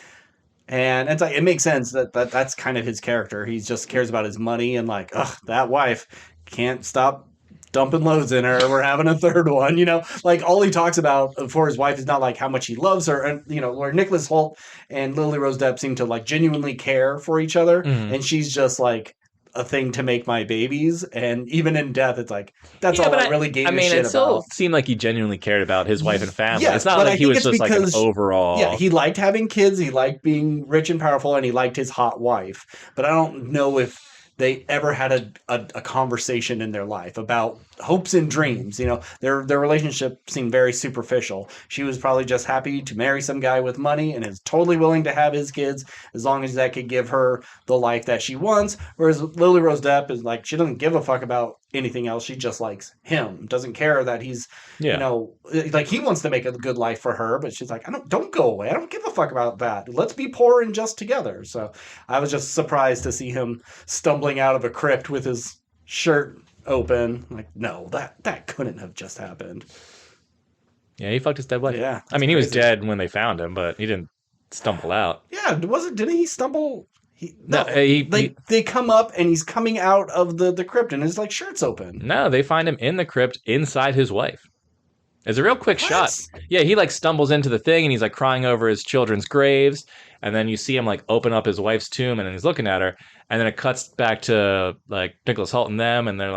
And it's like it makes sense that's kind of his character. He just cares about his money and like, ugh, that wife can't stop dumping loads in her. We're having a third one, Like all he talks about for his wife is not like how much he loves her, and where Nicholas Hoult and Lily Rose Depp seem to like genuinely care for each other, and she's just like a thing to make my babies, and even in death it's like that's all I really gave a shit about. It still seemed like he genuinely cared about his wife and family. It's not like he was just like an overall. Yeah, he liked having kids, he liked being rich and powerful, and he liked his hot wife. But I don't know if they ever had a conversation in their life about hopes and dreams. Their relationship seemed very superficial. She was probably just happy to marry some guy with money and is totally willing to have his kids as long as that could give her the life that she wants. Whereas Lily Rose Depp is like, she doesn't give a fuck about anything else. She just likes him. Doesn't care that he's, like he wants to make a good life for her, but she's like, don't go away. I don't give a fuck about that. Let's be poor and just together. So I was just surprised to see him stumbling out of a crypt with his shirt open. Like, no, that couldn't have just happened. Yeah, he fucked his dead wife. Yeah. I mean, he was dead when they found him, but he didn't stumble out. Yeah, didn't he stumble? They come up and he's coming out of the crypt and his like shirt's open. No, they find him in the crypt inside his wife. It's a real quick shot. Yeah, he like stumbles into the thing and he's like crying over his children's graves, and then you see him like open up his wife's tomb and then he's looking at her, and then it cuts back to like Nicholas Hoult and them, and then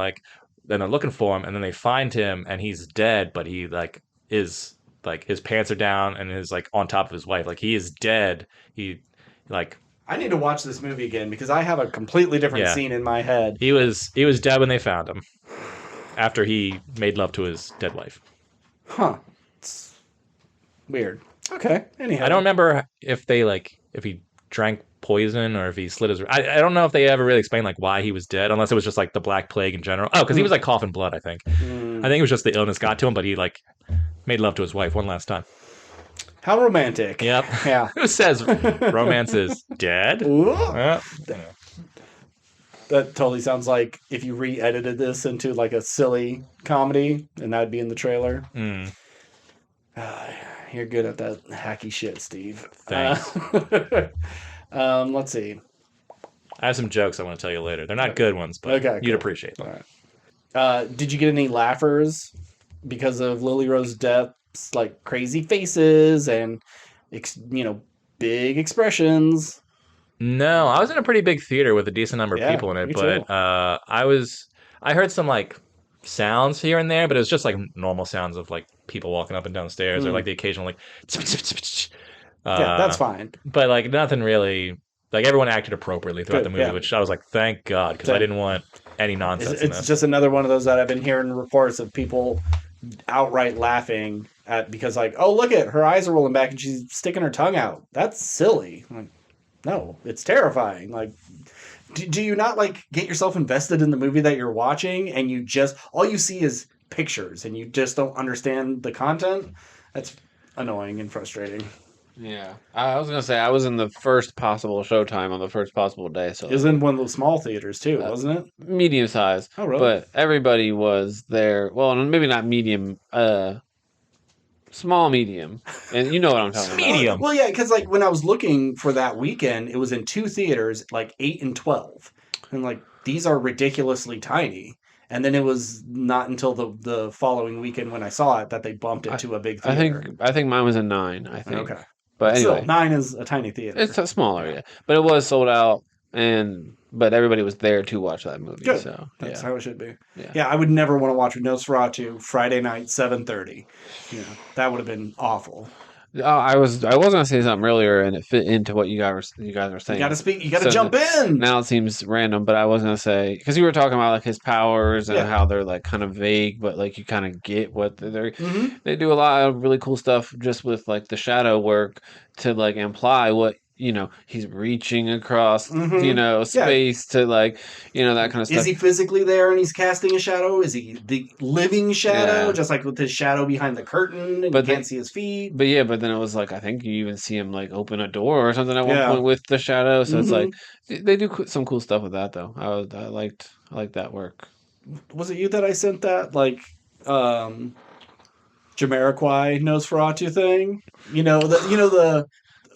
they're looking for him, and then they find him and he's dead, but he like is like his pants are down and is like on top of his wife. Like he is dead. He like I need to watch this movie again because I have a completely different scene in my head. He was dead when they found him after he made love to his dead wife. Huh. It's weird. Okay. Anyhow. I don't remember if he drank poison or if he slit his... I don't know if they ever really explained like why he was dead, unless it was just like the Black Plague in general. Oh, because he was like coughing blood, I think. I think it was just the illness got to him, but he like made love to his wife one last time. How romantic. Yep. Yeah. Who says romance is dead? That totally sounds like if you re-edited this into like a silly comedy, and that'd be in the trailer. You're good at that hacky shit, Steve. Thanks. Let's see. I have some jokes I want to tell you later. They're not good ones, but you'd appreciate them. All right. Did you get any laughers because of Lily Rose Depp's like crazy faces and big expressions? No, I was in a pretty big theater with a decent number of people in it, but I heard some like sounds here and there, but it was just like normal sounds of like people walking up and down the stairs or like the occasional like that's fine. But like nothing really, like everyone acted appropriately throughout the movie, which I was like, thank God, because I didn't want any nonsense. It's just another one of those that I've been hearing reports of people outright laughing at because like, oh, look at her eyes are rolling back and she's sticking her tongue out. That's silly. Like, no, it's terrifying. Like, do you not like get yourself invested in the movie that you're watching and you just all you see is pictures and you just don't understand the content? That's annoying and frustrating. Yeah, I was gonna say I was in the first possible showtime on the first possible day. So it was in one of those small theaters too, wasn't it? Medium size. Oh, really? But everybody was there. Well, maybe not medium. Small, medium, and you know what I'm talking about. Medium. Well, yeah, because like when I was looking for that weekend, it was in 2 theaters, like 8 and 12, and like these are ridiculously tiny. And then it was not until the following weekend when I saw it that they bumped it to a big theater. I think mine was a 9. I think. Okay. But anyway, still, 9 is a tiny theater. It's a smaller, yeah. But it was sold out, but everybody was there to watch that movie. Good. So that's how it should be. Yeah, I would never want to watch Nosferatu Friday night 7:30. That would have been awful. I was gonna say something earlier, and it fit into what you guys were saying. You got to speak. You got to jump in. Now it seems random, but I was gonna say because you were talking about like his powers and how they're like kind of vague, but like you kind of get what they're. Mm-hmm. They do a lot of really cool stuff just with like the shadow work to like imply what. He's reaching across, space to like, that kind of stuff. Is he physically there and he's casting a shadow? Is he the living shadow, just like with his shadow behind the curtain and you can't see his feet? But then it was like, I think you even see him like open a door or something at one point with the shadow. So it's like, they do some cool stuff with that though. I liked that work. Was it you that I sent that like, Jamiroquai Nosferatu thing?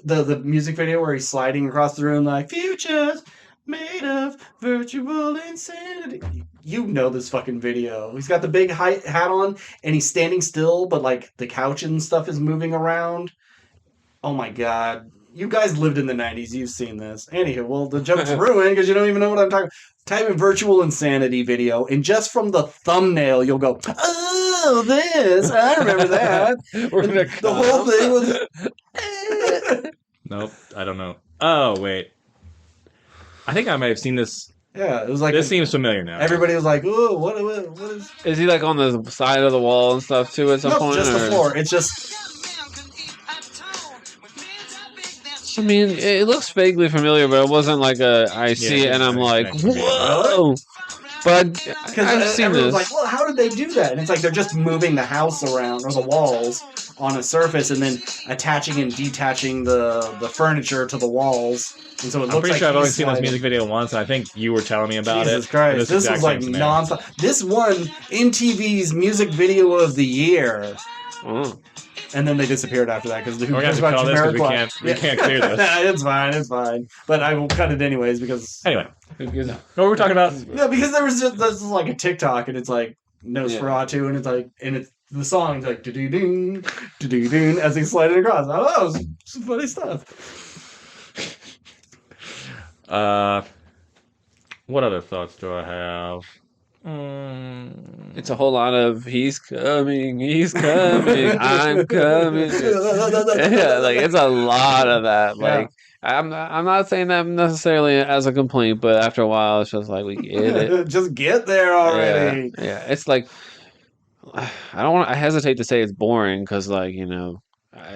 The music video where he's sliding across the room like futures made of virtual insanity. You know this fucking video. He's got the big hat on and he's standing still, but like the couch and stuff is moving around. Oh my God. You guys lived in the 90s. You've seen this. Anywho, well, the joke's ruined because you don't even know what I'm talking about. Type in virtual insanity video, and just from the thumbnail, you'll go, oh, this. I remember that. The whole thing was... Nope, I don't know. Oh, wait. I think I might have seen this. Yeah, it was like... This seems familiar now. Everybody was like, oh, what is... Is he like on the side of the wall and stuff too at some point? No, just the floor. It's just... I mean, it looks vaguely familiar, but it wasn't like I see it and I'm like, whoa! But I've seen this. Like, well, how did they do that? And it's like they're just moving the house around or the walls on a surface and then attaching and detaching the furniture to the walls. And so it looks I'm pretty like sure I've only seen this music video once, and I think you were telling me about Jesus Christ. This was like non-stop. This won MTV's music video of the year. Oh. And then they disappeared after that because we can't clear this. It's fine. But I will cut it anyways because anyway, what were we talking about? No, because this is like a TikTok and it's like Nosferatu and it's like it's the song's like do-do-doon, do-do-doon as he's sliding across. Oh, that was some funny stuff. What other thoughts do I have? It's a whole lot of he's coming, I'm coming. Yeah, like it's a lot of that. Like I'm not saying that necessarily as a complaint, but after a while, it's just like we get it. Just get there already. Yeah. It's like I hesitate to say it's boring because like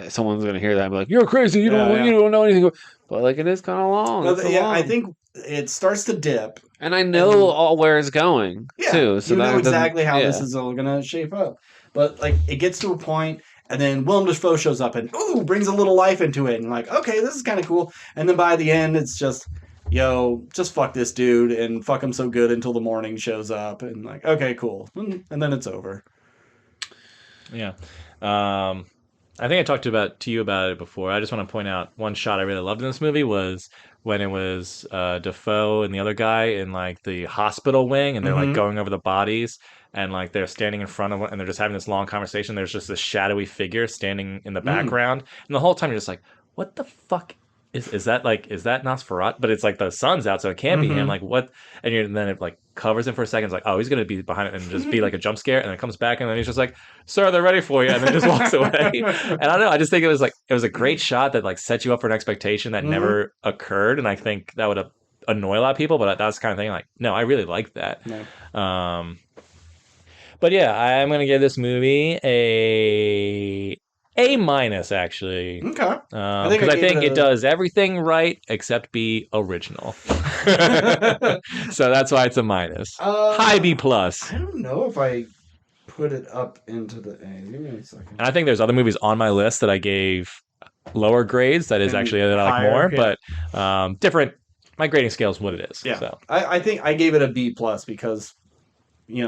someone's gonna hear that and be like, "You're crazy. You don't know anything." But like it is kind of long. Long. I think it starts to dip. And I know all where it's going, too. So you know exactly how this is all going to shape up. But, like, it gets to a point, and then Willem Dafoe shows up and, brings a little life into it. And, like, okay, this is kind of cool. And then by the end, it's just, just fuck this dude and fuck him so good until the morning shows up. And, like, okay, cool. And then it's over. Yeah. I think I talked to you about it before. I just want to point out one shot I really loved in this movie was when it was Defoe and the other guy in like the hospital wing, and they're like going over the bodies, and like they're standing in front of it, and they're just having this long conversation. There's just this shadowy figure standing in the background, and the whole time you're just like, what the fuck is that? Like, is that Nosferatu? But it's like the sun's out, so it can't be him. Like, what? And then it like covers him for a second. It's like, oh, he's gonna be behind it and just be like a jump scare, and then it comes back, and then he's just like, sir, they're ready for you, and then just walks away. And I don't know, I just think it was a great shot that like set you up for an expectation that never occurred, and I think that would annoy a lot of people, but that's the kind of thing like, no, I really like that. No. But yeah, I'm gonna give this movie A minus, actually. Okay. Because I think it does everything right except be original. So that's why it's a minus. High B plus. I don't know if I put it up into the A. Give me a second. And I think there's other movies on my list that I gave lower grades. That is actually that I like more, but different. My grading scale is what it is. Yeah. So. I think I gave it a B plus because,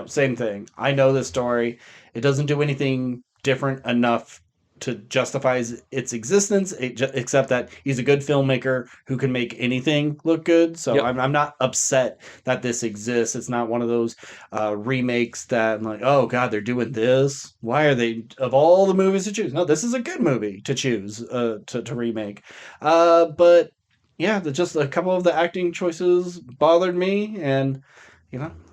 same thing. I know this story. It doesn't do anything different enough to justify its existence, except that he's a good filmmaker who can make anything look good. So yep. I'm not upset that this exists. It's not one of those remakes that I'm like, oh God, they're doing this. Why are they, of all the movies to choose? No, this is a good movie to choose to remake. But yeah, just a couple of the acting choices bothered me, and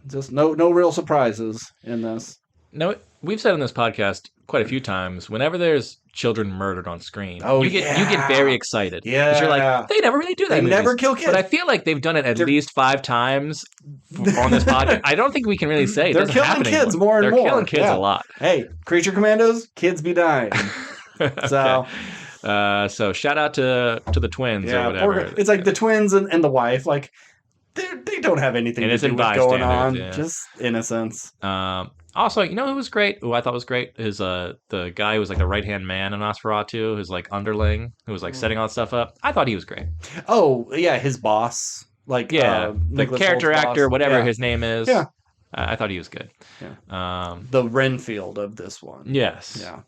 just no real surprises in this. No, we've said on this podcast quite a few times, whenever there's children murdered on screen, you get very excited. Yeah. Because you're like, they never really do that. They never kill kids. But I feel like they've done it at least 5 times on this podcast. I don't think we can really say they're killing kids more and more. They're killing kids a lot. Hey, Creature Commandos, kids be dying. So... so shout out to the twins or whatever. It's like the twins and the wife, like they don't have anything to do with going on. Yeah. Just innocence. Also, who was great? Who I thought was great is the guy who was like the right hand man in Nosferatu, who's like underling, who was like setting all that stuff up. I thought he was great. Oh yeah, his boss, like the Nicholas character Holt's actor, boss. whatever his name is. Yeah, I thought he was good. Yeah. The Renfield of this one. Yes. Yeah.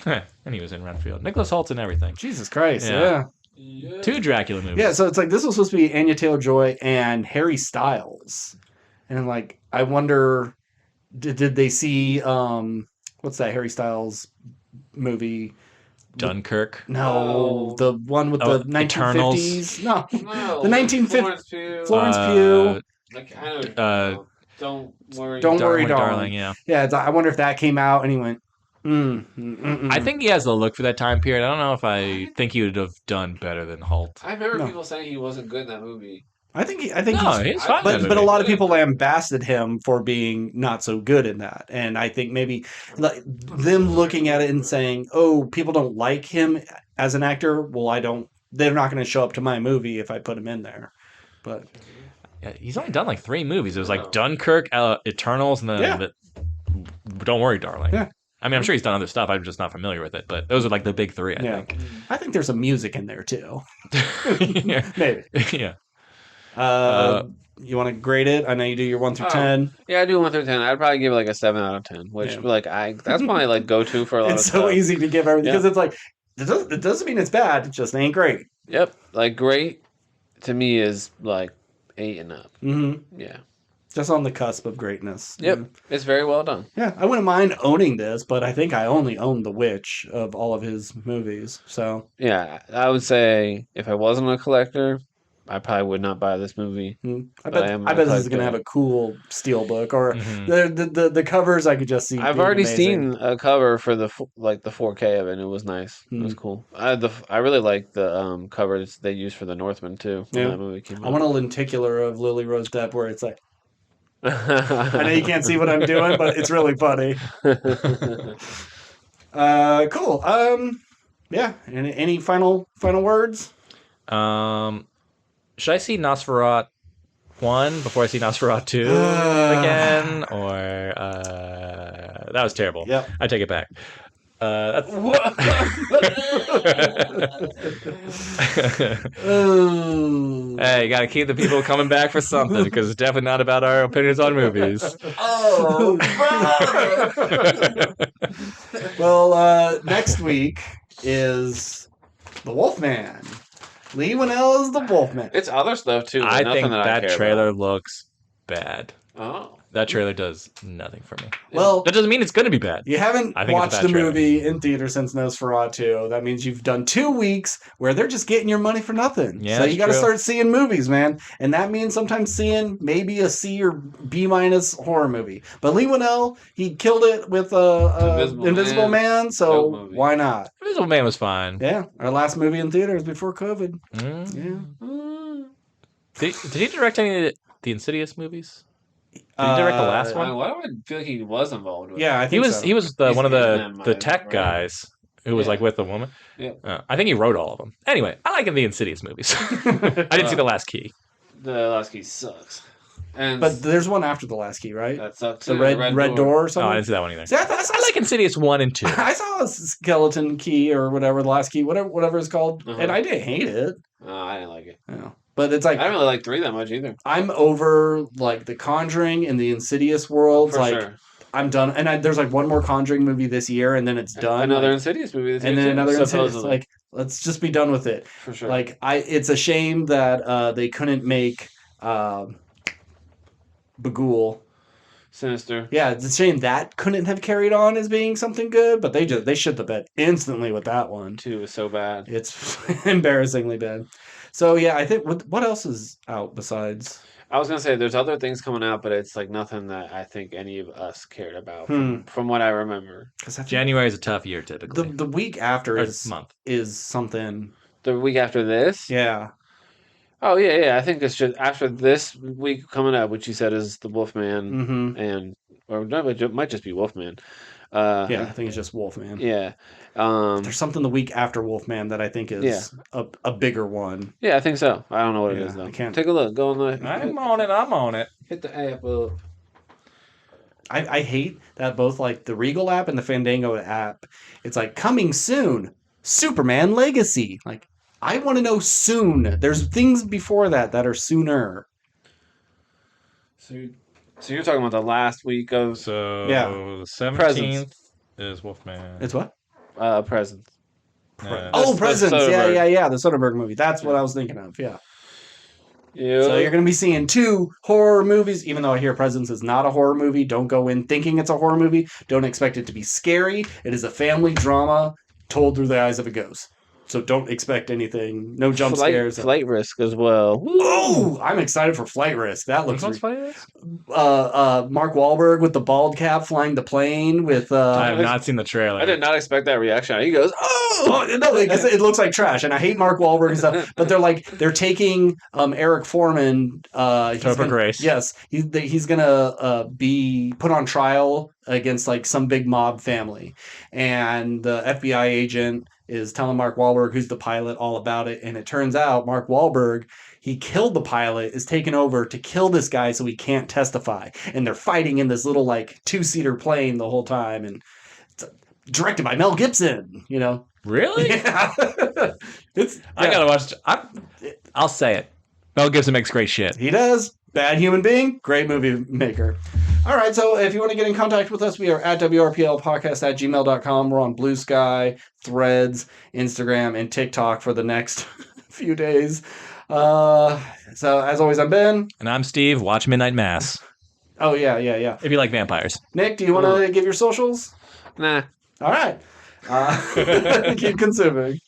And he was in Renfield. Nicholas Hoult and everything. Jesus Christ, yeah. 2 Dracula movies. Yeah, so it's like this was supposed to be Anya Taylor-Joy and Harry Styles. And I'm like, I wonder, did they see, what's that Harry Styles movie? Dunkirk? No, the one with the 1950s. Eternals? No, the 1950s. Florence Pugh. Don't worry, darling. Yeah. Yeah, I wonder if that came out and he went, I think he has the look for that time period. I don't know if I think he would have done better than Holt. I've heard people saying he wasn't good in that movie. I think he's fine. But a lot of people lambasted him for being not so good in that, and I think maybe like them looking at it and saying, "Oh, people don't like him as an actor." Well, they're not going to show up to my movie if I put him in there. But yeah, he's only done like 3 movies. It was like Dunkirk, Eternals, and then Don't Worry, Darling. Yeah. I mean, I'm sure he's done other stuff. I'm just not familiar with it. But those are like the big 3, I think. I think there's some music in there, too. Maybe. Yeah. You want to grade it? I know you do your 1 through 10. Yeah, I do 1 through 10. I'd probably give it like a 7 out of 10, which that's probably like go-to for a lot of stuff. It's so easy to give everything because it's like, it doesn't mean it's bad. It just ain't great. Yep. Like great to me is like 8 and up. Mm-hmm. Yeah. Just on the cusp of greatness. Yep. It's very well done. Yeah. I wouldn't mind owning this, but I think I only own The Witch of all of his movies. So. Yeah. I would say if I wasn't a collector, I probably would not buy this movie. I bet this is going to have a cool steelbook or the covers I could just see. I've already seen a cover for the 4K of it, and it was nice. It was cool. I really like the covers they used for The Northman too when that movie came out. I want a lenticular of Lily Rose Depp where it's like, I know you can't see what I'm doing, but it's really funny. Cool. Yeah. Any final words? Should I see Nosferatu 1 before I see Nosferatu 2 again? Or that was terrible. Yep. I take it back. That's... Hey, you gotta keep the people coming back for something because it's definitely not about our opinions on movies. Well, next week is the Wolfman. Lee Winnell is the Wolfman. It's other stuff too. I think that trailer about. looks bad. Oh. That trailer does nothing for me. Well, that doesn't mean it's going to be bad. You haven't watched the movie in theater since Nosferatu. That means you've done 2 weeks where they're just getting your money for nothing. Yeah, so you got to start seeing movies, man. And that means sometimes seeing maybe a C or B- horror movie. But Lee Winnell, he killed it with Invisible Man, so why not? Invisible Man was fine. Yeah, our last movie in theaters before COVID. Did he direct any of the Insidious movies? Did he direct the last one? Why do I feel like he was involved with I think he was one of the tech guys who was like with the woman. Yeah. I think he wrote all of them. Anyway, I like the Insidious movies. I didn't see The Last Key. The Last Key sucks. But there's one after The Last Key, right? That sucks. The red door or something? Oh, I didn't see that one either. See, I like Insidious 1 and 2. I saw a skeleton key or whatever, The Last Key, whatever it's called, and I didn't hate it. No, I didn't like it. Yeah. But it's like... I don't really like 3 that much either. I'm over, like, The Conjuring and the Insidious world. For sure. I'm done. And there's, like, one more Conjuring movie this year, and then it's done. Another Insidious movie this year, and then another supposedly. Insidious. Like, let's just be done with it. For sure. Like, it's a shame that they couldn't make Bagul... Sinister. Yeah, it's a shame that couldn't have carried on as being something good, but they shit the bed instantly with that one. 2 was so bad. It's embarrassingly bad. So yeah, I think what else is out besides? I was gonna say there's other things coming out, but it's like nothing that I think any of us cared about from what I remember. January is a tough year typically. The week after is something. The week after this? Yeah. Oh yeah. I think it's just after this week coming up, which you said is the Wolfman, or no, it might just be Wolfman. I think it's just Wolfman. Yeah. There's something the week after Wolfman that I think is a bigger one. Yeah, I think so. I don't know what it is though. I can't take a look. Go on the. I'm on it. Hit the app up. I hate that both like the Regal app and the Fandango app. It's like coming soon, Superman Legacy. Like I want to know soon. There's things before that are sooner. So you're talking about the last week of the 17th is Wolfman. It's what? Presents. Presents. Yeah. The Soderbergh movie. That's what I was thinking of. Yeah. Yeah. So you're going to be seeing 2 horror movies, even though I hear Presents is not a horror movie. Don't go in thinking it's a horror movie. Don't expect it to be scary. It is a family drama told through the eyes of a ghost. So don't expect anything. No jump scares. Flight Risk as well. Woo! Oh, I'm excited for Flight Risk. That looks. Flight Risk? Mark Wahlberg with the bald cap flying the plane with. I have not seen the trailer. I did not expect that reaction. He goes, "Oh no!" It looks like trash, and I hate Mark Wahlberg and stuff. But they're taking Eric Foreman. Topher Grace. Yes, he's gonna be put on trial against like some big mob family, and the FBI agent is telling Mark Wahlberg, who's the pilot, all about it. And it turns out Mark Wahlberg, he killed the pilot, is taken over to kill this guy so he can't testify. And they're fighting in this little like 2-seater plane the whole time. And it's directed by Mel Gibson, you know. Really? Yeah. I gotta watch. I'll say it. Mel Gibson makes great shit. He does. Bad human being, great movie maker. All right, so if you want to get in contact with us, we are at WRPLpodcast@gmail.com. We're on Blue Sky, Threads, Instagram, and TikTok for the next few days. So as always, I'm Ben. And I'm Steve. Watch Midnight Mass. Oh, yeah. If you like vampires. Nick, do you want to give your socials? Nah. All right. Keep consuming.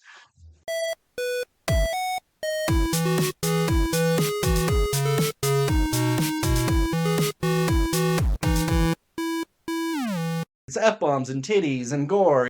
It's F-bombs and titties and gore.